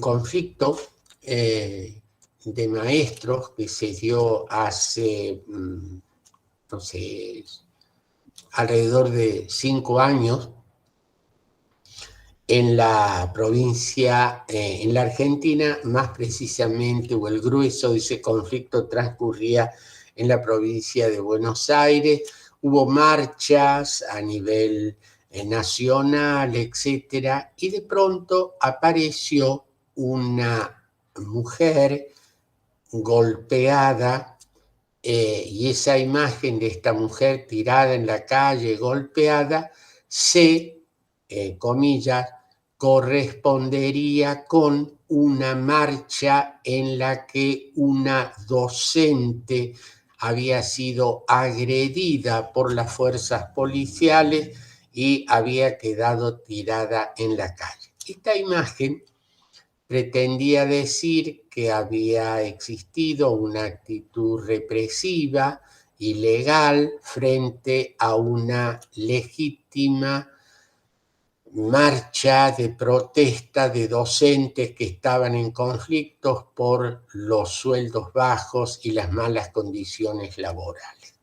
conflicto de maestros que se dio hace, no sé, alrededor de 5 años en la provincia, en la Argentina, más precisamente, o el grueso de ese conflicto transcurría en la provincia de Buenos Aires. Hubo marchas a nivel nacional, etcétera, y de pronto apareció una mujer golpeada, y esa imagen de esta mujer tirada en la calle, golpeada, se, comillas, correspondería con una marcha en la que una docente había sido agredida por las fuerzas policiales y había quedado tirada en la calle. Esta imagen pretendía decir que había existido una actitud represiva, ilegal, frente a una legítima marcha de protesta de docentes que estaban en conflictos por los sueldos bajos y las malas condiciones laborales.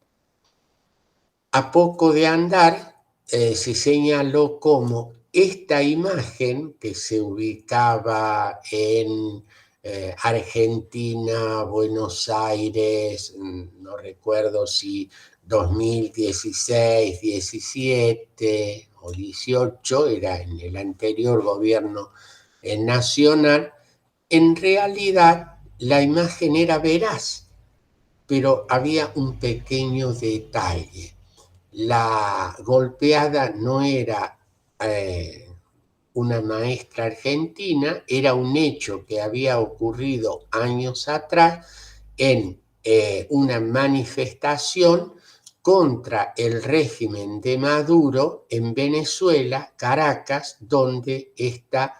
A poco de andar, se señaló como esta imagen, que se ubicaba en Argentina, Buenos Aires, no recuerdo si 2016, 17 o 18, era en el anterior gobierno nacional, en realidad la imagen era veraz, pero había un pequeño detalle. La golpeada no era una maestra argentina, era un hecho que había ocurrido años atrás en una manifestación contra el régimen de Maduro en Venezuela, Caracas, donde esta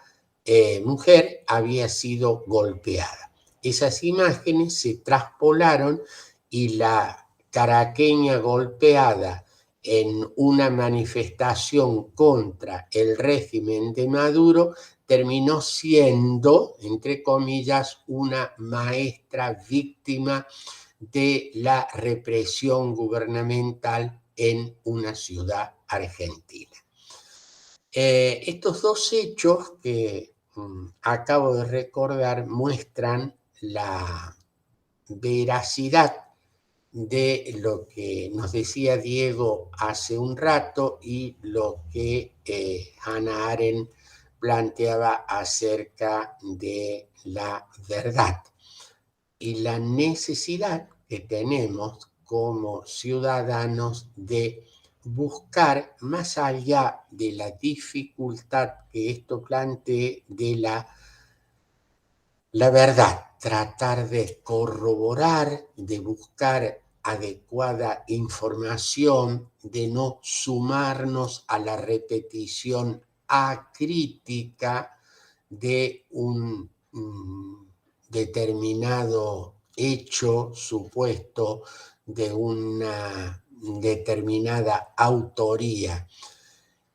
mujer había sido golpeada. Esas imágenes se traspolaron y la caraqueña golpeada en una manifestación contra el régimen de Maduro terminó siendo, entre comillas, una maestra víctima de la represión gubernamental en una ciudad argentina. Estos dos hechos que acabo de recordar muestran la veracidad de lo que nos decía Diego hace un rato y lo que Hannah Arendt planteaba acerca de la verdad y la necesidad que tenemos como ciudadanos de buscar, más allá de la dificultad que esto plantee, de la verdad, tratar de corroborar, de buscar adecuada información, de no sumarnos a la repetición acrítica de un determinado hecho supuesto, de una determinada autoría.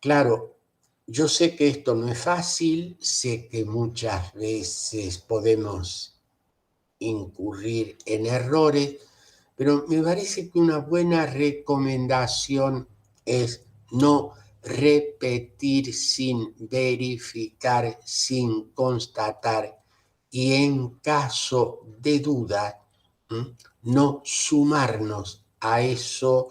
Claro, yo sé que esto no es fácil, sé que muchas veces podemos incurrir en errores, pero me parece que una buena recomendación es no repetir sin verificar, sin constatar y en caso de duda, no sumarnos a eso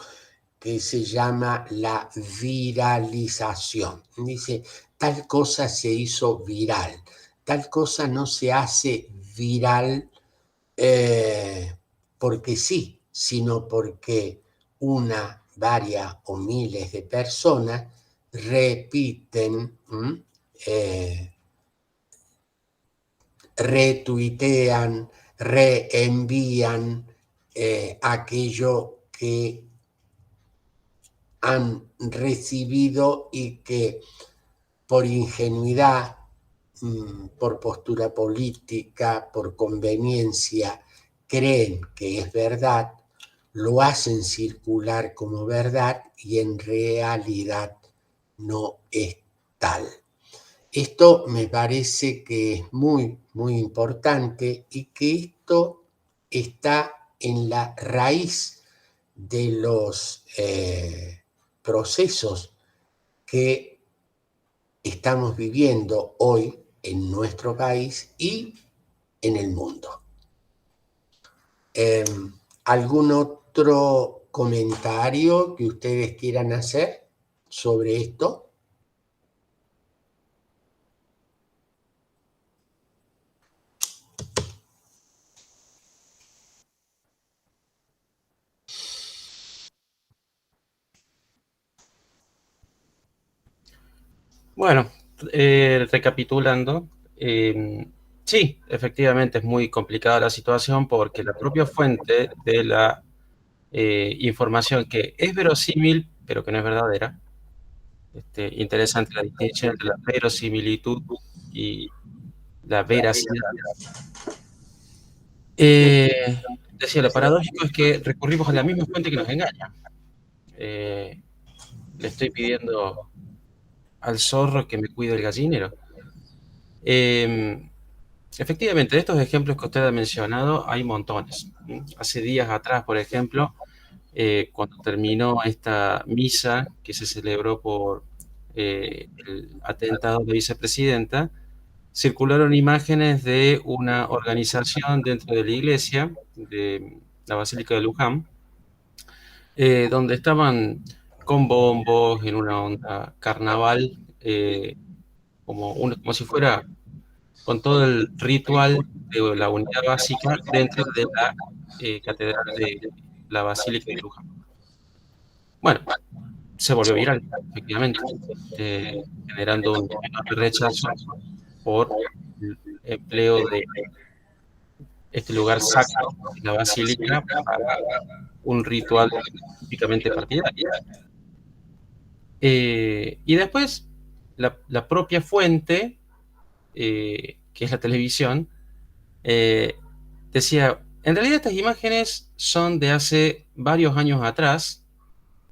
que se llama la viralización. Dice, tal cosa se hizo viral, tal cosa no se hace viral porque sí, sino porque una, varias o miles de personas repiten, retuitean, reenvían aquello que han recibido y que por ingenuidad, por postura política, por conveniencia, creen que es verdad, lo hacen circular como verdad y en realidad no es tal. Esto me parece que es muy, muy importante y que esto está en la raíz de los procesos que estamos viviendo hoy en nuestro país y en el mundo. ¿Algún otro comentario que ustedes quieran hacer sobre esto? Bueno, recapitulando, sí, efectivamente es muy complicada la situación porque la propia fuente de la información que es verosímil, pero que no es verdadera, interesante la distinción entre la verosimilitud y la veracidad. Decía, lo paradójico es que recurrimos a la misma fuente que nos engaña. Le estoy pidiendo al zorro que me cuide el gallinero. Efectivamente, de estos ejemplos que usted ha mencionado hay montones. Hace días atrás, por ejemplo, cuando terminó esta misa que se celebró por el atentado de la vicepresidenta, circularon imágenes de una organización dentro de la iglesia, de la Basílica de Luján, donde estaban con bombos, en una onda carnaval, como si fuera con todo el ritual de la unidad básica dentro de la catedral de la Basílica de Luján. Bueno, se volvió viral, efectivamente, generando un enorme rechazo por el empleo de este lugar sacro, la basílica, para un ritual típicamente partidario. Y después, la propia fuente, que es la televisión, decía, en realidad estas imágenes son de hace varios años atrás,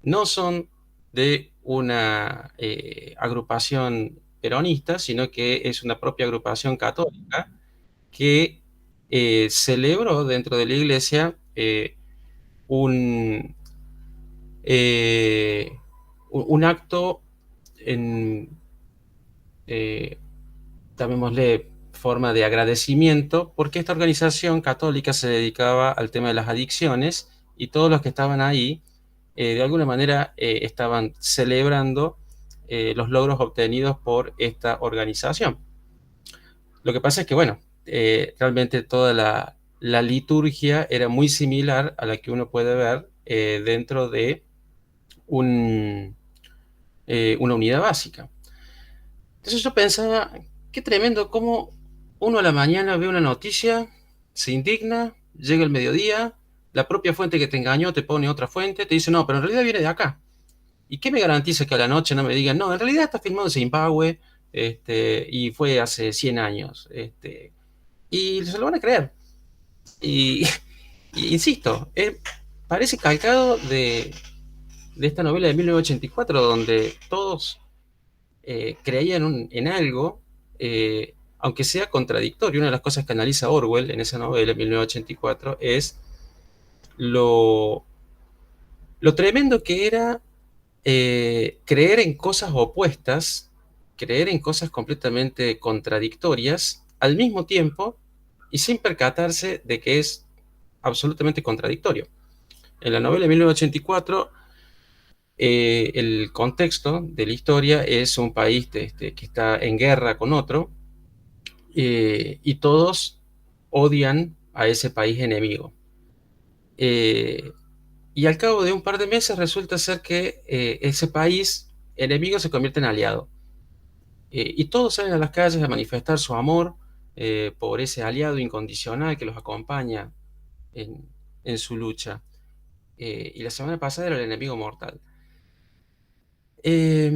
no son de una agrupación peronista, sino que es una propia agrupación católica que celebró dentro de la iglesia un, un acto en, llamémosle, forma de agradecimiento, porque esta organización católica se dedicaba al tema de las adicciones y todos los que estaban ahí, de alguna manera, estaban celebrando los logros obtenidos por esta organización. Lo que pasa es que, bueno, realmente toda la liturgia era muy similar a la que uno puede ver dentro de una unidad básica. Entonces yo pensaba, qué tremendo cómo uno a la mañana ve una noticia, se indigna, llega el mediodía, la propia fuente que te engañó te pone otra fuente, te dice, no, pero en realidad viene de acá. ¿Y qué me garantiza que a la noche no me digan, no, en realidad está filmado en Zimbabue y fue hace 100 años? Y se lo van a creer. Y, y insisto, parece calcado de esta novela de 1984, donde todos creía en algo, aunque sea contradictorio. Una de las cosas que analiza Orwell en esa novela, 1984, es lo tremendo que era creer en cosas opuestas, creer en cosas completamente contradictorias al mismo tiempo y sin percatarse de que es absolutamente contradictorio. En la novela de 1984, el contexto de la historia es un país que está en guerra con otro, y todos odian a ese país enemigo. Y al cabo de un par de meses resulta ser que ese país enemigo se convierte en aliado. Y todos salen a las calles a manifestar su amor por ese aliado incondicional que los acompaña en su lucha. Y la semana pasada era el enemigo mortal. Eh,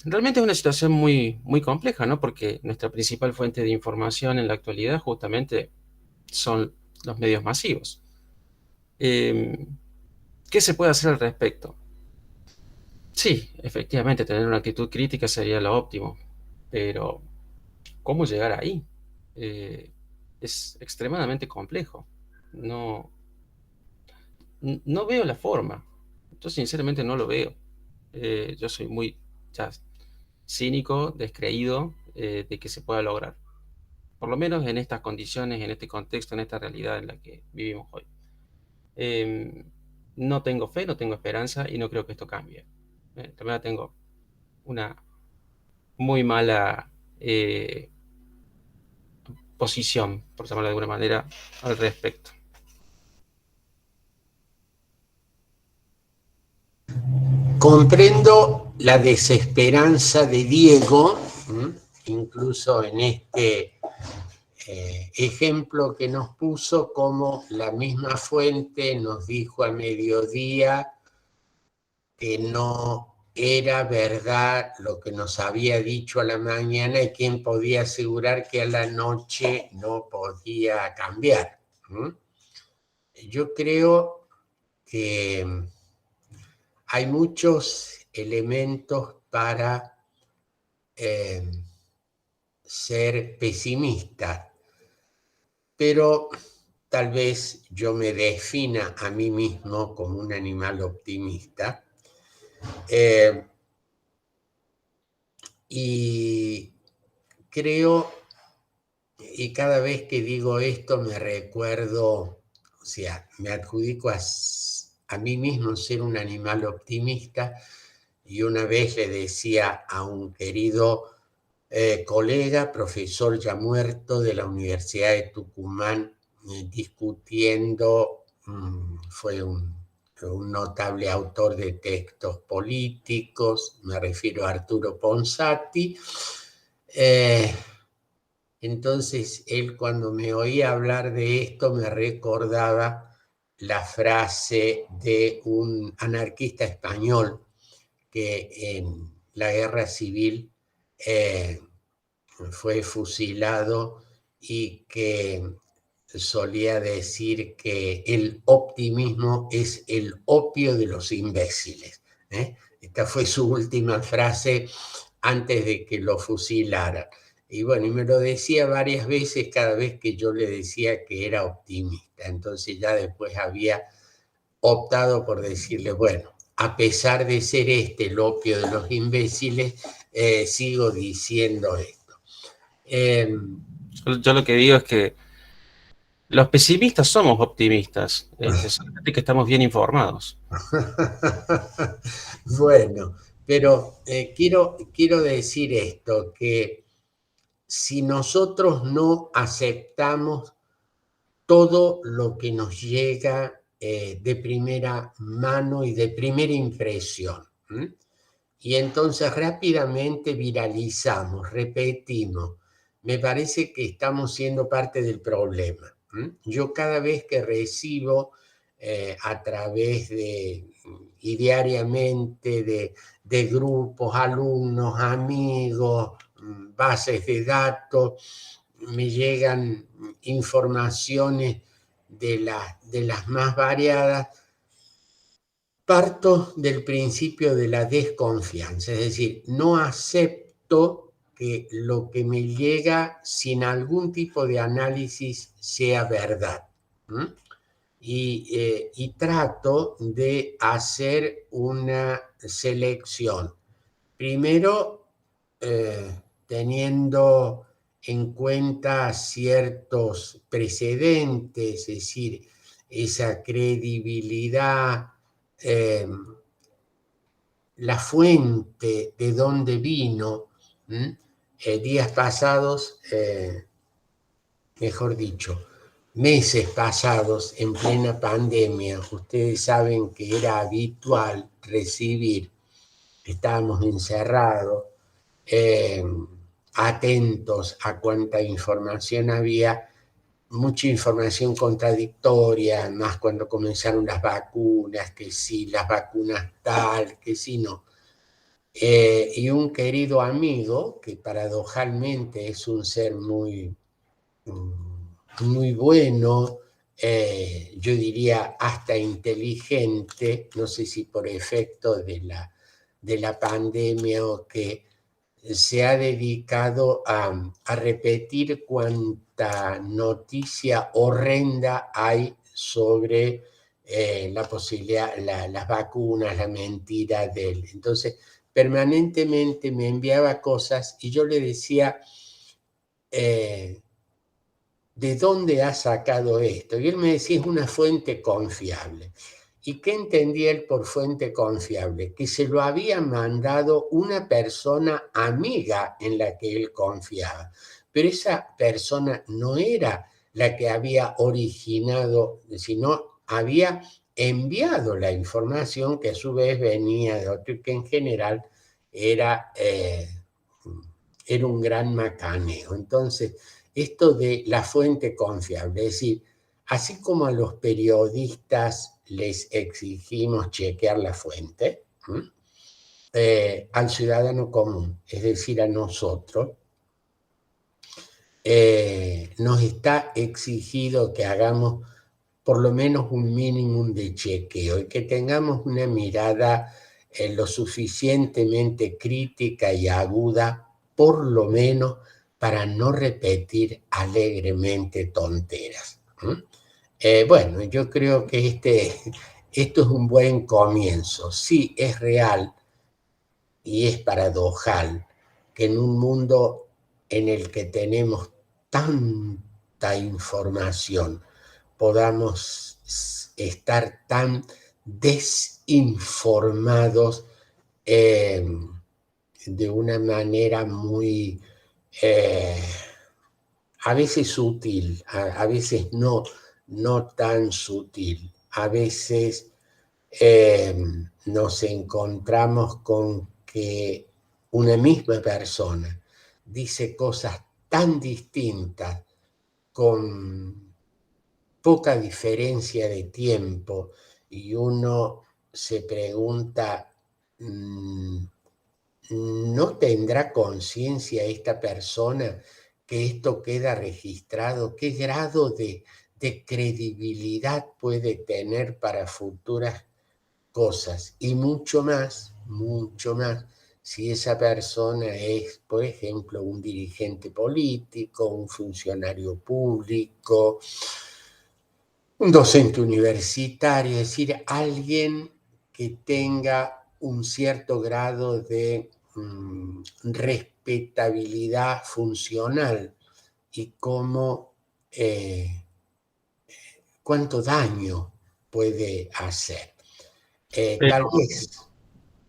Realmente es una situación muy, muy compleja, ¿no? Porque nuestra principal fuente de información en la actualidad justamente son los medios masivos. Eh, ¿Qué se puede hacer al respecto? Sí, efectivamente, tener una actitud crítica sería lo óptimo, pero ¿cómo llegar ahí? Eh, es extremadamente complejo. No, no veo la forma. Yo sinceramente no lo veo. Yo soy muy ya, cínico, descreído de que se pueda lograr. Por lo menos en estas condiciones, en este contexto, en esta realidad en la que vivimos hoy. Eh, no tengo fe, no tengo esperanza y no creo que esto cambie. También tengo una muy mala posición, por llamarlo de alguna manera, al respecto. Comprendo la desesperanza de Diego, incluso en este ejemplo que nos puso, como la misma fuente nos dijo a mediodía que no era verdad lo que nos había dicho a la mañana, y quién podía asegurar que a la noche no podía cambiar. Yo creo que hay muchos elementos para ser pesimista, pero tal vez yo me defina a mí mismo como un animal optimista. Y creo, y cada vez que digo esto me recuerdo, o sea, me adjudico a mí mismo ser un animal optimista, y una vez le decía a un querido colega, profesor ya muerto de la Universidad de Tucumán, discutiendo, fue un notable autor de textos políticos, me refiero a Arturo Ponsati. Entonces él, cuando me oía hablar de esto, me recordaba la frase de un anarquista español que en la guerra civil fue fusilado, y que solía decir que el optimismo es el opio de los imbéciles. Esta fue su última frase antes de que lo fusilaran. Y bueno, y me lo decía varias veces cada vez que yo le decía que era optimista. Entonces ya después había optado por decirle, bueno, a pesar de ser este el opio de los imbéciles, sigo diciendo esto. Yo lo que digo es que los pesimistas somos optimistas, solamente que estamos bien informados. Bueno, pero quiero decir esto, que si nosotros no aceptamos todo lo que nos llega de primera mano y de primera impresión, y entonces rápidamente viralizamos, repetimos, me parece que estamos siendo parte del problema. Yo cada vez que recibo a través y diariamente de grupos, alumnos, amigos, bases de datos, me llegan informaciones de las más variadas, Parto del principio de la desconfianza, es decir, no acepto que lo que me llega sin algún tipo de análisis sea verdad. Y trato de hacer una selección. Primero, teniendo en cuenta ciertos precedentes, es decir, esa credibilidad, la fuente de dónde vino. Días pasados, mejor dicho, meses pasados en plena pandemia, ustedes saben que era habitual recibir, estábamos encerrados, atentos a cuánta información había, mucha información contradictoria, más cuando comenzaron las vacunas, que sí, las vacunas tal, que sí, no. Y un querido amigo, que paradojalmente es un ser muy, muy bueno, yo diría hasta inteligente, no sé si por efecto de la pandemia o que se ha dedicado a repetir cuánta noticia horrenda hay sobre la posibilidad, las vacunas, la mentira de él. Entonces, permanentemente me enviaba cosas y yo le decía, ¿de dónde ha sacado esto? Y él me decía, es una fuente confiable. ¿Y qué entendía él por fuente confiable? Que se lo había mandado una persona amiga en la que él confiaba. Pero esa persona no era la que había originado, sino había enviado la información que a su vez venía de otro y que en general era, era un gran macaneo. Entonces, esto de la fuente confiable, es decir, así como a los periodistas les exigimos chequear la fuente, al ciudadano común, es decir, a nosotros, nos está exigido que hagamos por lo menos un mínimo de chequeo y que tengamos una mirada lo suficientemente crítica y aguda, por lo menos para no repetir alegremente tonteras. Bueno, yo creo que esto es un buen comienzo. Sí, es real y es paradojal que en un mundo en el que tenemos tanta información podamos estar tan desinformados de una manera muy, a veces sutil, a veces no, no tan sutil. A veces nos encontramos con que una misma persona dice cosas tan distintas, con poca diferencia de tiempo, y uno se pregunta, ¿no tendrá conciencia esta persona que esto queda registrado? ¿Qué grado de credibilidad puede tener para futuras cosas? Y mucho más, si esa persona es, por ejemplo, un dirigente político, un funcionario público, un docente universitario, es decir, alguien que tenga un cierto grado de respetabilidad funcional y cómo, cuánto daño puede hacer. Pero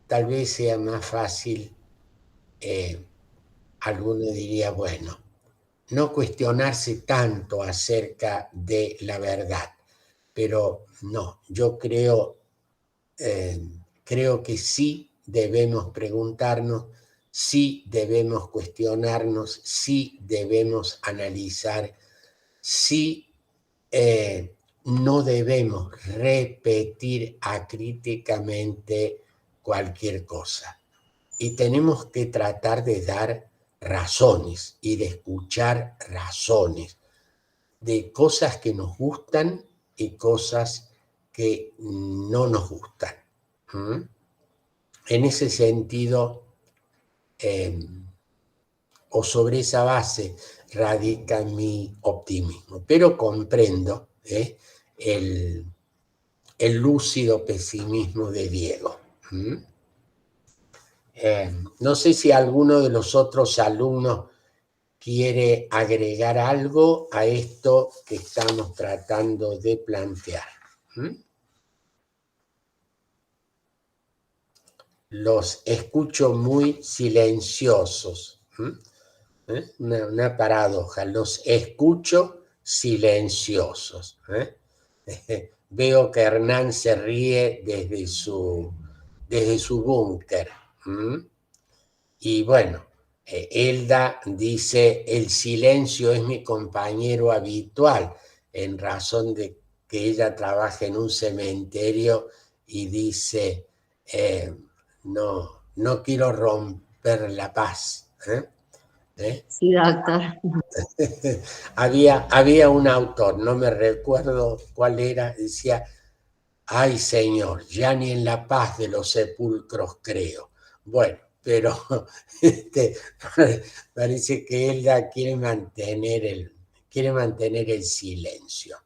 Tal vez sea más fácil, alguno diría, bueno, no cuestionarse tanto acerca de la verdad, pero no, yo creo que sí debemos preguntarnos, sí debemos cuestionarnos, sí debemos analizar, sí no debemos repetir acríticamente cualquier cosa. Y tenemos que tratar de dar razones y de escuchar razones de cosas que nos gustan y cosas que no nos gustan. ¿Mm? En ese sentido, o sobre esa base, radica mi optimismo. Pero comprendo el lúcido pesimismo de Diego. ¿Mm? No sé si alguno de los otros alumnos quiere agregar algo a esto que estamos tratando de plantear. ¿Mm? Los escucho muy silenciosos. ¿Mm? Una paradoja, los escucho silenciosos. Veo que Hernán se ríe desde su búnker. Y bueno, Elda dice, el silencio es mi compañero habitual, en razón de que ella trabaja en un cementerio y dice, no quiero romper la paz. Sí, doctor. Había un autor, no me recuerdo cuál era, decía, ay Señor, ya ni en la paz de los sepulcros creo. Bueno, pero parece que Elda quiere mantener el silencio.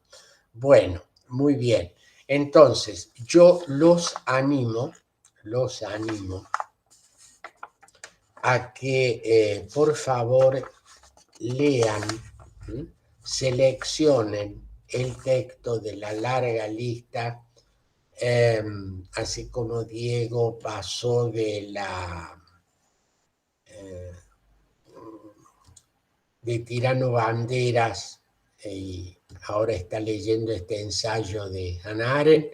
Bueno, muy bien. Entonces, yo los animo a que por favor lean, seleccionen el texto de la larga lista, así como Diego pasó de Tirano Banderas y ahora está leyendo este ensayo de Hannah Arendt,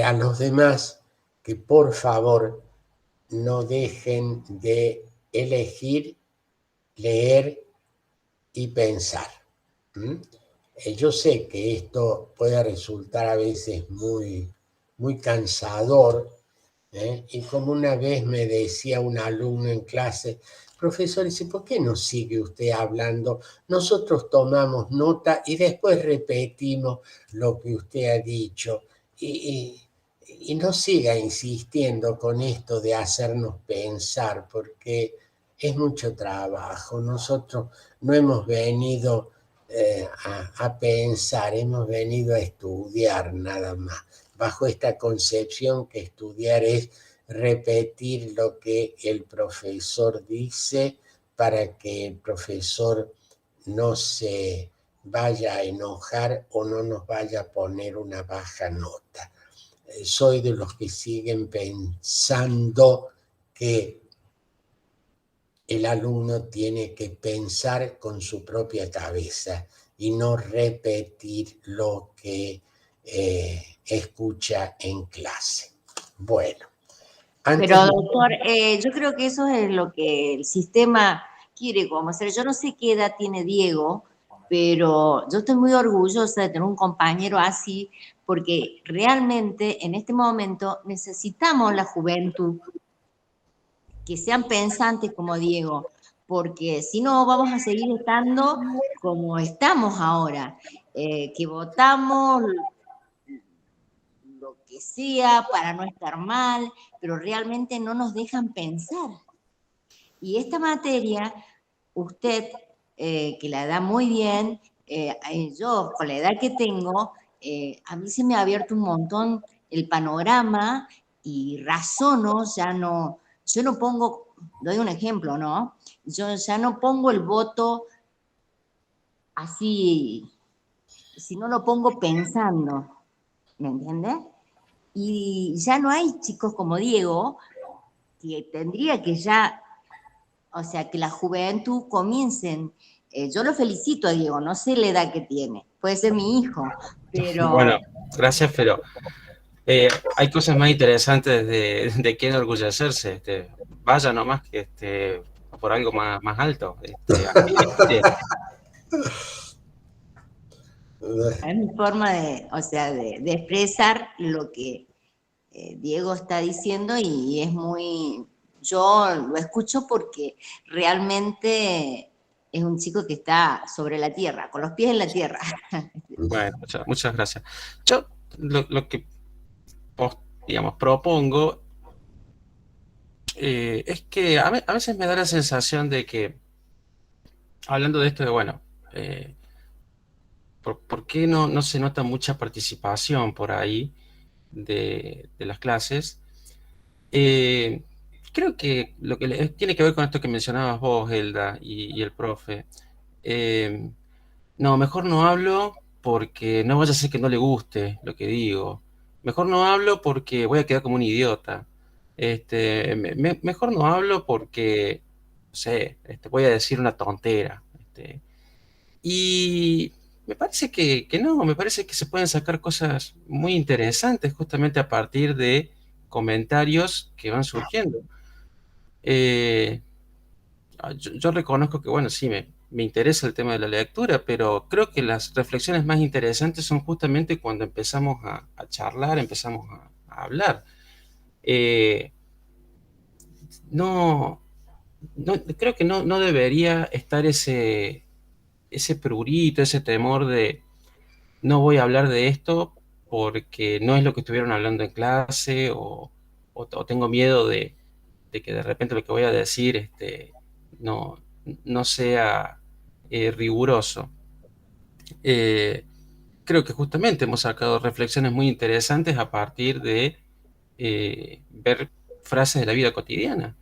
a los demás que por favor no dejen de elegir, leer y pensar. Yo sé que esto puede resultar a veces muy cansador, y como una vez me decía un alumno en clase, profesor, dice, ¿por qué no sigue usted hablando? Nosotros tomamos nota y después repetimos lo que usted ha dicho. Y no siga insistiendo con esto de hacernos pensar, porque es mucho trabajo. Nosotros no hemos venido a pensar, hemos venido a estudiar nada más, bajo esta concepción que estudiar es repetir lo que el profesor dice para que el profesor no se vaya a enojar o no nos vaya a poner una baja nota. Soy de los que siguen pensando que el alumno tiene que pensar con su propia cabeza y no repetir lo que escucha en clase. Bueno. Pero doctor, yo creo que eso es lo que el sistema quiere como hacer. Yo no sé qué edad tiene Diego, pero yo estoy muy orgullosa de tener un compañero así, porque realmente en este momento necesitamos la juventud, que sean pensantes como Diego, porque si no vamos a seguir estando como estamos ahora, que votamos lo que sea para no estar mal, pero realmente no nos dejan pensar. Y esta materia, usted, que la da muy bien, yo con la edad que tengo, a mí se me ha abierto un montón el panorama y razono, yo no pongo, doy un ejemplo, ¿no? Yo ya no pongo el voto así, si no lo pongo pensando, ¿me entiendes? Y ya no hay chicos como Diego, que tendría que ya, o sea, que la juventud comiencen. Yo lo felicito a Diego, no sé la edad que tiene, puede ser mi hijo, pero... Bueno, gracias, pero hay cosas más interesantes de qué enorgullecerse. Vaya nomás que por algo más alto. Es mi forma de, o sea, de expresar lo que Diego está diciendo y es muy, yo lo escucho porque realmente es un chico que está sobre la tierra, con los pies en la tierra. Bueno, muchas gracias. Yo lo que digamos, propongo, es que a veces me da la sensación de que, hablando de esto de, bueno, ¿por qué no se nota mucha participación por ahí de las clases? Eh, Creo que lo que tiene que ver con esto que mencionabas vos, Elda, y el profe. Eh, no, mejor no hablo porque no vaya a ser que no le guste lo que digo. Mejor no hablo porque voy a quedar como un idiota. Mejor no hablo porque, no sé, voy a decir una tontera. Y me parece que no, me parece que se pueden sacar cosas muy interesantes justamente a partir de comentarios que van surgiendo. Eh, yo reconozco que, bueno, sí, me interesa el tema de la lectura, pero creo que las reflexiones más interesantes son justamente cuando empezamos a charlar, empezamos a hablar. Eh, no, creo que no debería estar ese prurito, ese temor de no voy a hablar de esto porque no es lo que estuvieron hablando en clase o tengo miedo de que de repente lo que voy a decir no, no sea riguroso. Eh, Creo que justamente hemos sacado reflexiones muy interesantes a partir de ver frases de la vida cotidiana.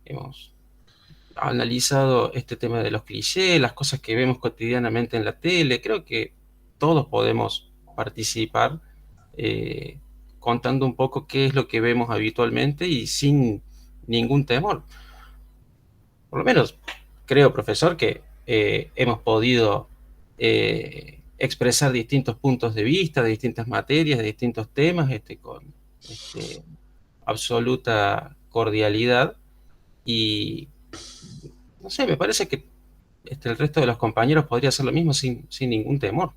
Hemos analizado este tema de los clichés, las cosas que vemos cotidianamente en la tele. Creo que todos podemos participar eh, contando un poco qué es lo que vemos habitualmente y sin ningún temor. Por lo menos creo, profesor, que hemos podido expresar distintos puntos de vista, de distintas materias, de distintos temas, con absoluta cordialidad y no sé, me parece que el resto de los compañeros podría hacer lo mismo sin ningún temor.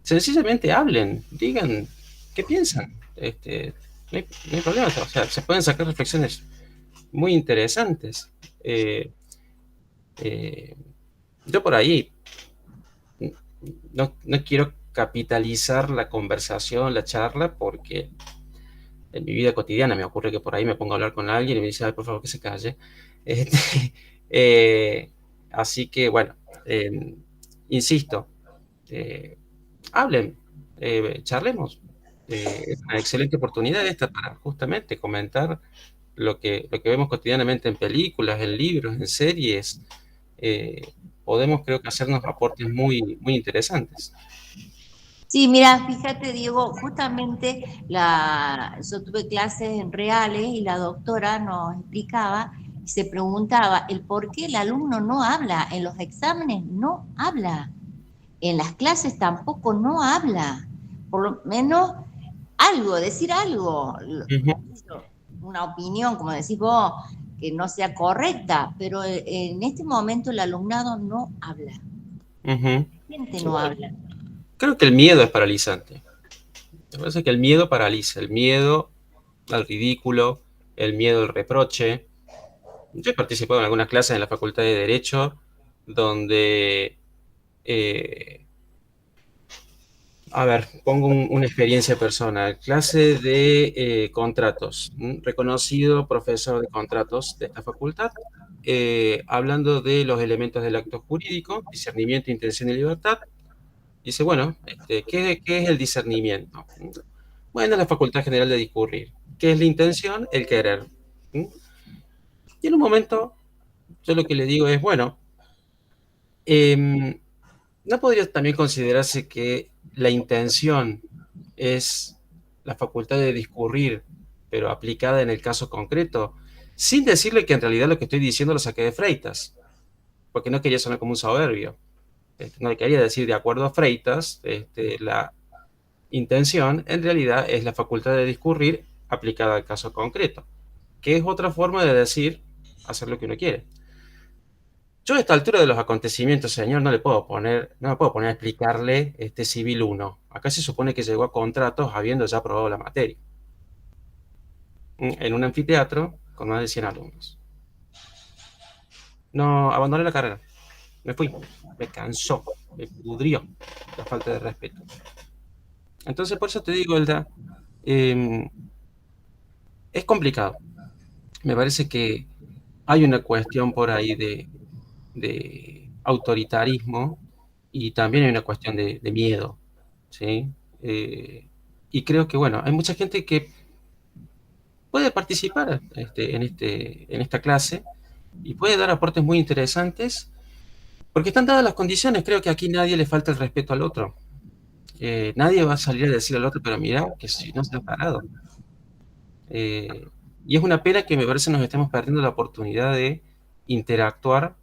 Sencillamente hablen, digan qué piensan. No hay problema, o sea, se pueden sacar reflexiones muy interesantes. Eh, eh, yo por ahí no quiero capitalizar la conversación, la charla, porque en mi vida cotidiana me ocurre que por ahí me pongo a hablar con alguien y me dice, ay, por favor, que se calle. Este, eh, Así que, bueno, insisto, eh, hablen, charlemos. Es una excelente oportunidad esta para justamente comentar lo que vemos cotidianamente en películas, en libros, en series. Eh, Podemos, creo que, hacernos aportes muy, muy interesantes. Sí, mira, fíjate, Diego, justamente yo tuve clases en reales y la doctora nos explicaba y se preguntaba el por qué el alumno no habla, en los exámenes no habla, en las clases tampoco no habla, por lo menos algo, decir algo, una opinión, como decís vos, que no sea correcta, pero en este momento el alumnado no habla, Ujú. la gente Sí, no bueno, habla. creo que el miedo es paralizante. Me parece que el miedo paraliza, el miedo al ridículo, el miedo al reproche. Yo he participado en algunas clases en la Facultad de Derecho donde, a ver, pongo una experiencia personal, clase de contratos, reconocido profesor de contratos de esta facultad, hablando de los elementos del acto jurídico, discernimiento, intención y libertad. Dice, bueno, ¿qué es el discernimiento? Bueno, la facultad general de discurrir. ¿Qué es la intención? El querer. ¿Mm? Y en un momento, yo lo que le digo es, bueno, ¿no podría también considerarse que la intención es la facultad de discurrir, pero aplicada en el caso concreto? Sin decirle que en realidad lo que estoy diciendo lo saqué de Freitas, porque no quería sonar como un soberbio. No le quería decir de acuerdo a Freitas, la intención en realidad es la facultad de discurrir aplicada al caso concreto, que es otra forma de decir hacer lo que uno quiere. Yo a esta altura de los acontecimientos, señor, no me puedo poner a explicarle este Civil 1. Acá se supone que llegó a contratos habiendo ya aprobado la materia. En un anfiteatro con más de 100 alumnos. No, abandoné la carrera. Me fui. Me cansó. Me pudrió la falta de respeto. Entonces, por eso te digo, Elda, es complicado. Me parece que hay una cuestión por ahí de autoritarismo y también hay una cuestión de miedo, ¿sí? Y creo que, bueno, hay mucha gente que puede participar en esta clase y puede dar aportes muy interesantes porque están dadas las condiciones. Creo que aquí nadie le falta el respeto al otro. Nadie va a salir a decir al otro, pero mira, que si no se ha parado. Eh, y es una pena que me parece nos estemos perdiendo la oportunidad de interactuar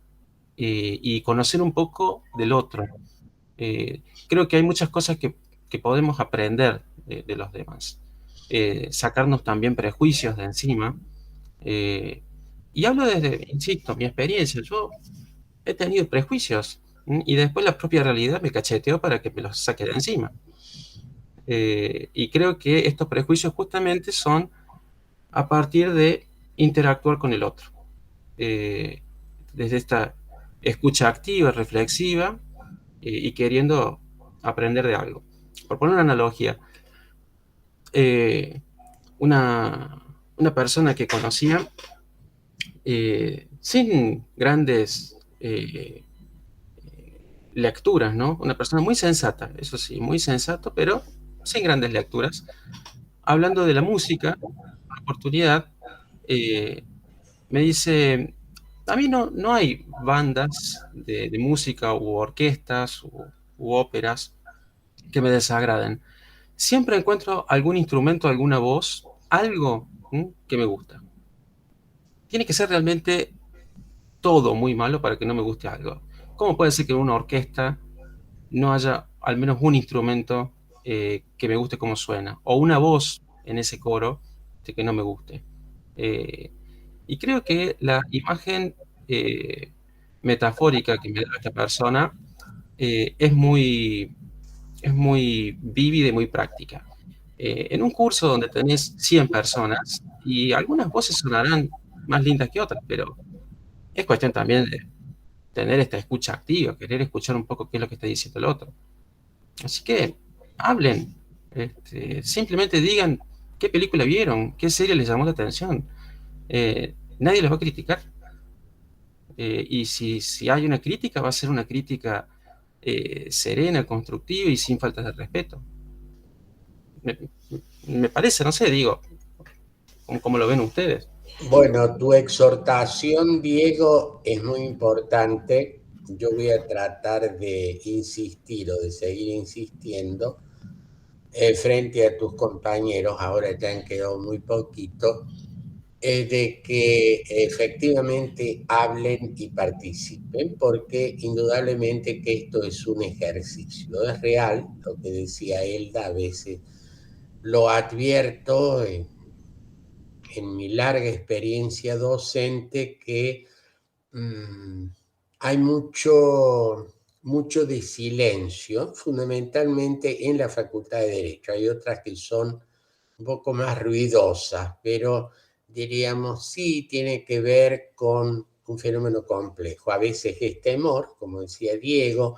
y conocer un poco del otro. Creo que hay muchas cosas que podemos aprender de los demás. Sacarnos también prejuicios de encima. Y hablo desde, insisto, mi experiencia. Yo he tenido prejuicios y después la propia realidad me cacheteó para que me los saque de encima. Y creo que estos prejuicios justamente son a partir de interactuar con el otro. Desde esta escucha activa, reflexiva y queriendo aprender de algo. Por poner una analogía, eh, una persona que conocía sin grandes lecturas, ¿no? Una persona muy sensata, eso sí, muy sensato, pero sin grandes lecturas. Hablando de la música, una oportunidad, eh, me dice, a mí no hay bandas de música u orquestas u óperas que me desagraden. Siempre encuentro algún instrumento, alguna voz, algo que me gusta. Tiene que ser realmente todo muy malo para que no me guste algo. ¿Cómo puede ser que en una orquesta no haya al menos un instrumento que me guste cómo suena? O una voz en ese coro de que no me guste. Eh, y creo que la imagen metafórica que me da esta persona es muy vívida y muy práctica. En un curso donde tenés 100 personas y algunas voces sonarán más lindas que otras, pero es cuestión también de tener esta escucha activa, querer escuchar un poco qué es lo que está diciendo el otro. Así que hablen, simplemente digan qué película vieron, qué serie les llamó la atención. Nadie los va a criticar. Y si hay una crítica, va a ser una crítica serena, constructiva y sin faltas de respeto. Me, me parece, no sé, digo, ¿cómo lo ven ustedes? Bueno, tu exhortación, Diego, es muy importante. Yo voy a tratar de insistir o de seguir insistiendo frente a tus compañeros, ahora ya han quedado muy poquito, de que efectivamente hablen y participen, porque indudablemente que esto es un ejercicio. Es real lo que decía Elda, a veces lo advierto en mi larga experiencia docente que hay mucho de silencio, fundamentalmente en la Facultad de Derecho. Hay otras que son un poco más ruidosas, pero diríamos sí tiene que ver con un fenómeno complejo. A veces es temor, como decía Diego,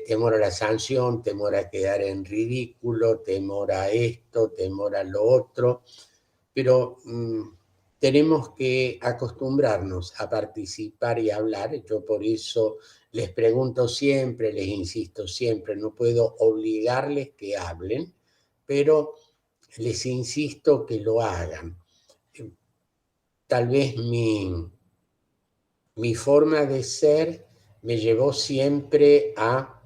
temor a la sanción, temor a quedar en ridículo, temor a esto, temor a lo otro, pero tenemos que acostumbrarnos a participar y a hablar. Yo por eso les pregunto siempre, les insisto siempre, no puedo obligarles que hablen, pero les insisto que lo hagan. Tal vez mi forma de ser me llevó siempre a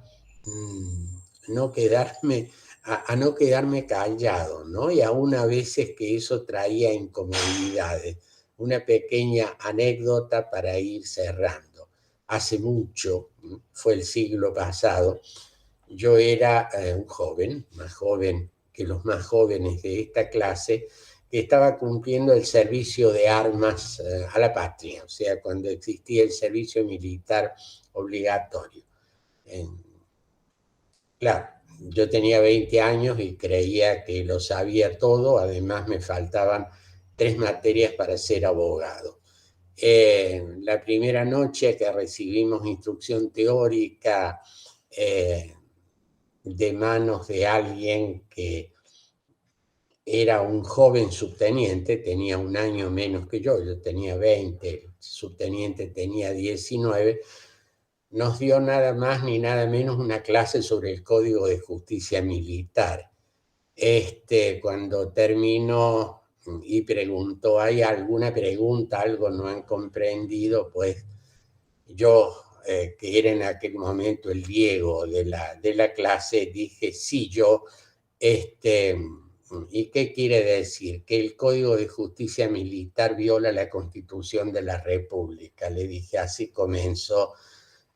no quedarme, a no quedarme callado, ¿no? Y aún a veces que eso traía incomodidades. Una pequeña anécdota para ir cerrando. Hace mucho, fue el siglo pasado, yo era un joven, más joven que los más jóvenes de esta clase, que estaba cumpliendo el servicio de armas a la patria, o sea, cuando existía el servicio militar obligatorio. Claro, yo tenía 20 años y creía que lo sabía todo, además me faltaban 3 materias para ser abogado. La primera noche que recibimos instrucción teórica, de manos de alguien que era un joven subteniente, tenía un año menos que yo tenía 20, el subteniente tenía 19, nos dio nada más ni nada menos una clase sobre el Código de Justicia Militar. Cuando terminó y preguntó, ¿hay alguna pregunta, algo no han comprendido? Pues yo, que era en aquel momento el Diego de la clase, dije, sí, yo, ¿y qué quiere decir? Que el Código de Justicia Militar viola la Constitución de la República. Le dije, así comenzó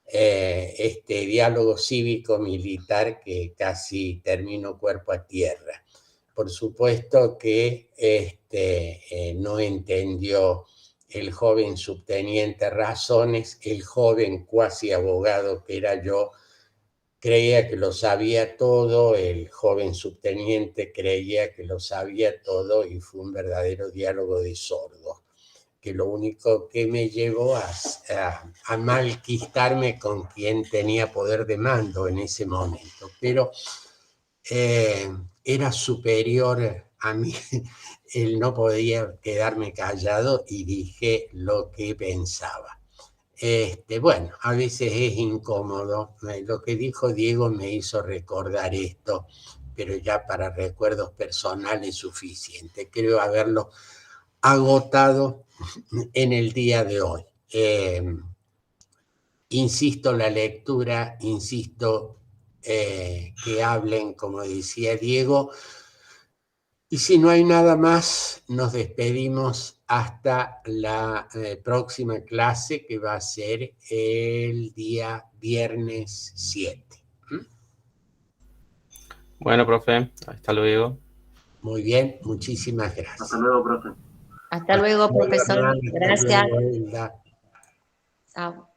este diálogo cívico-militar que casi terminó cuerpo a tierra. Por supuesto que no entendió el joven subteniente razones, el joven cuasi abogado que era yo, creía que lo sabía todo, el joven subteniente creía que lo sabía todo y fue un verdadero diálogo de sordos, que lo único que me llevó a malquistarme con quien tenía poder de mando en ese momento, pero era superior a mí, él no podía quedarme callado y dije lo que pensaba. Bueno, a veces es incómodo. Lo que dijo Diego me hizo recordar esto, pero ya para recuerdos personales suficiente. Creo haberlo agotado en el día de hoy. Insisto, la lectura, insisto, que hablen, como decía Diego. Y si no hay nada más, nos despedimos hasta la próxima clase, que va a ser el día viernes 7. Bueno, profe, hasta luego. Muy bien, muchísimas gracias. Hasta luego, profe. Hasta luego, profesor. Hasta Gracias. luego, Hilda. Chao.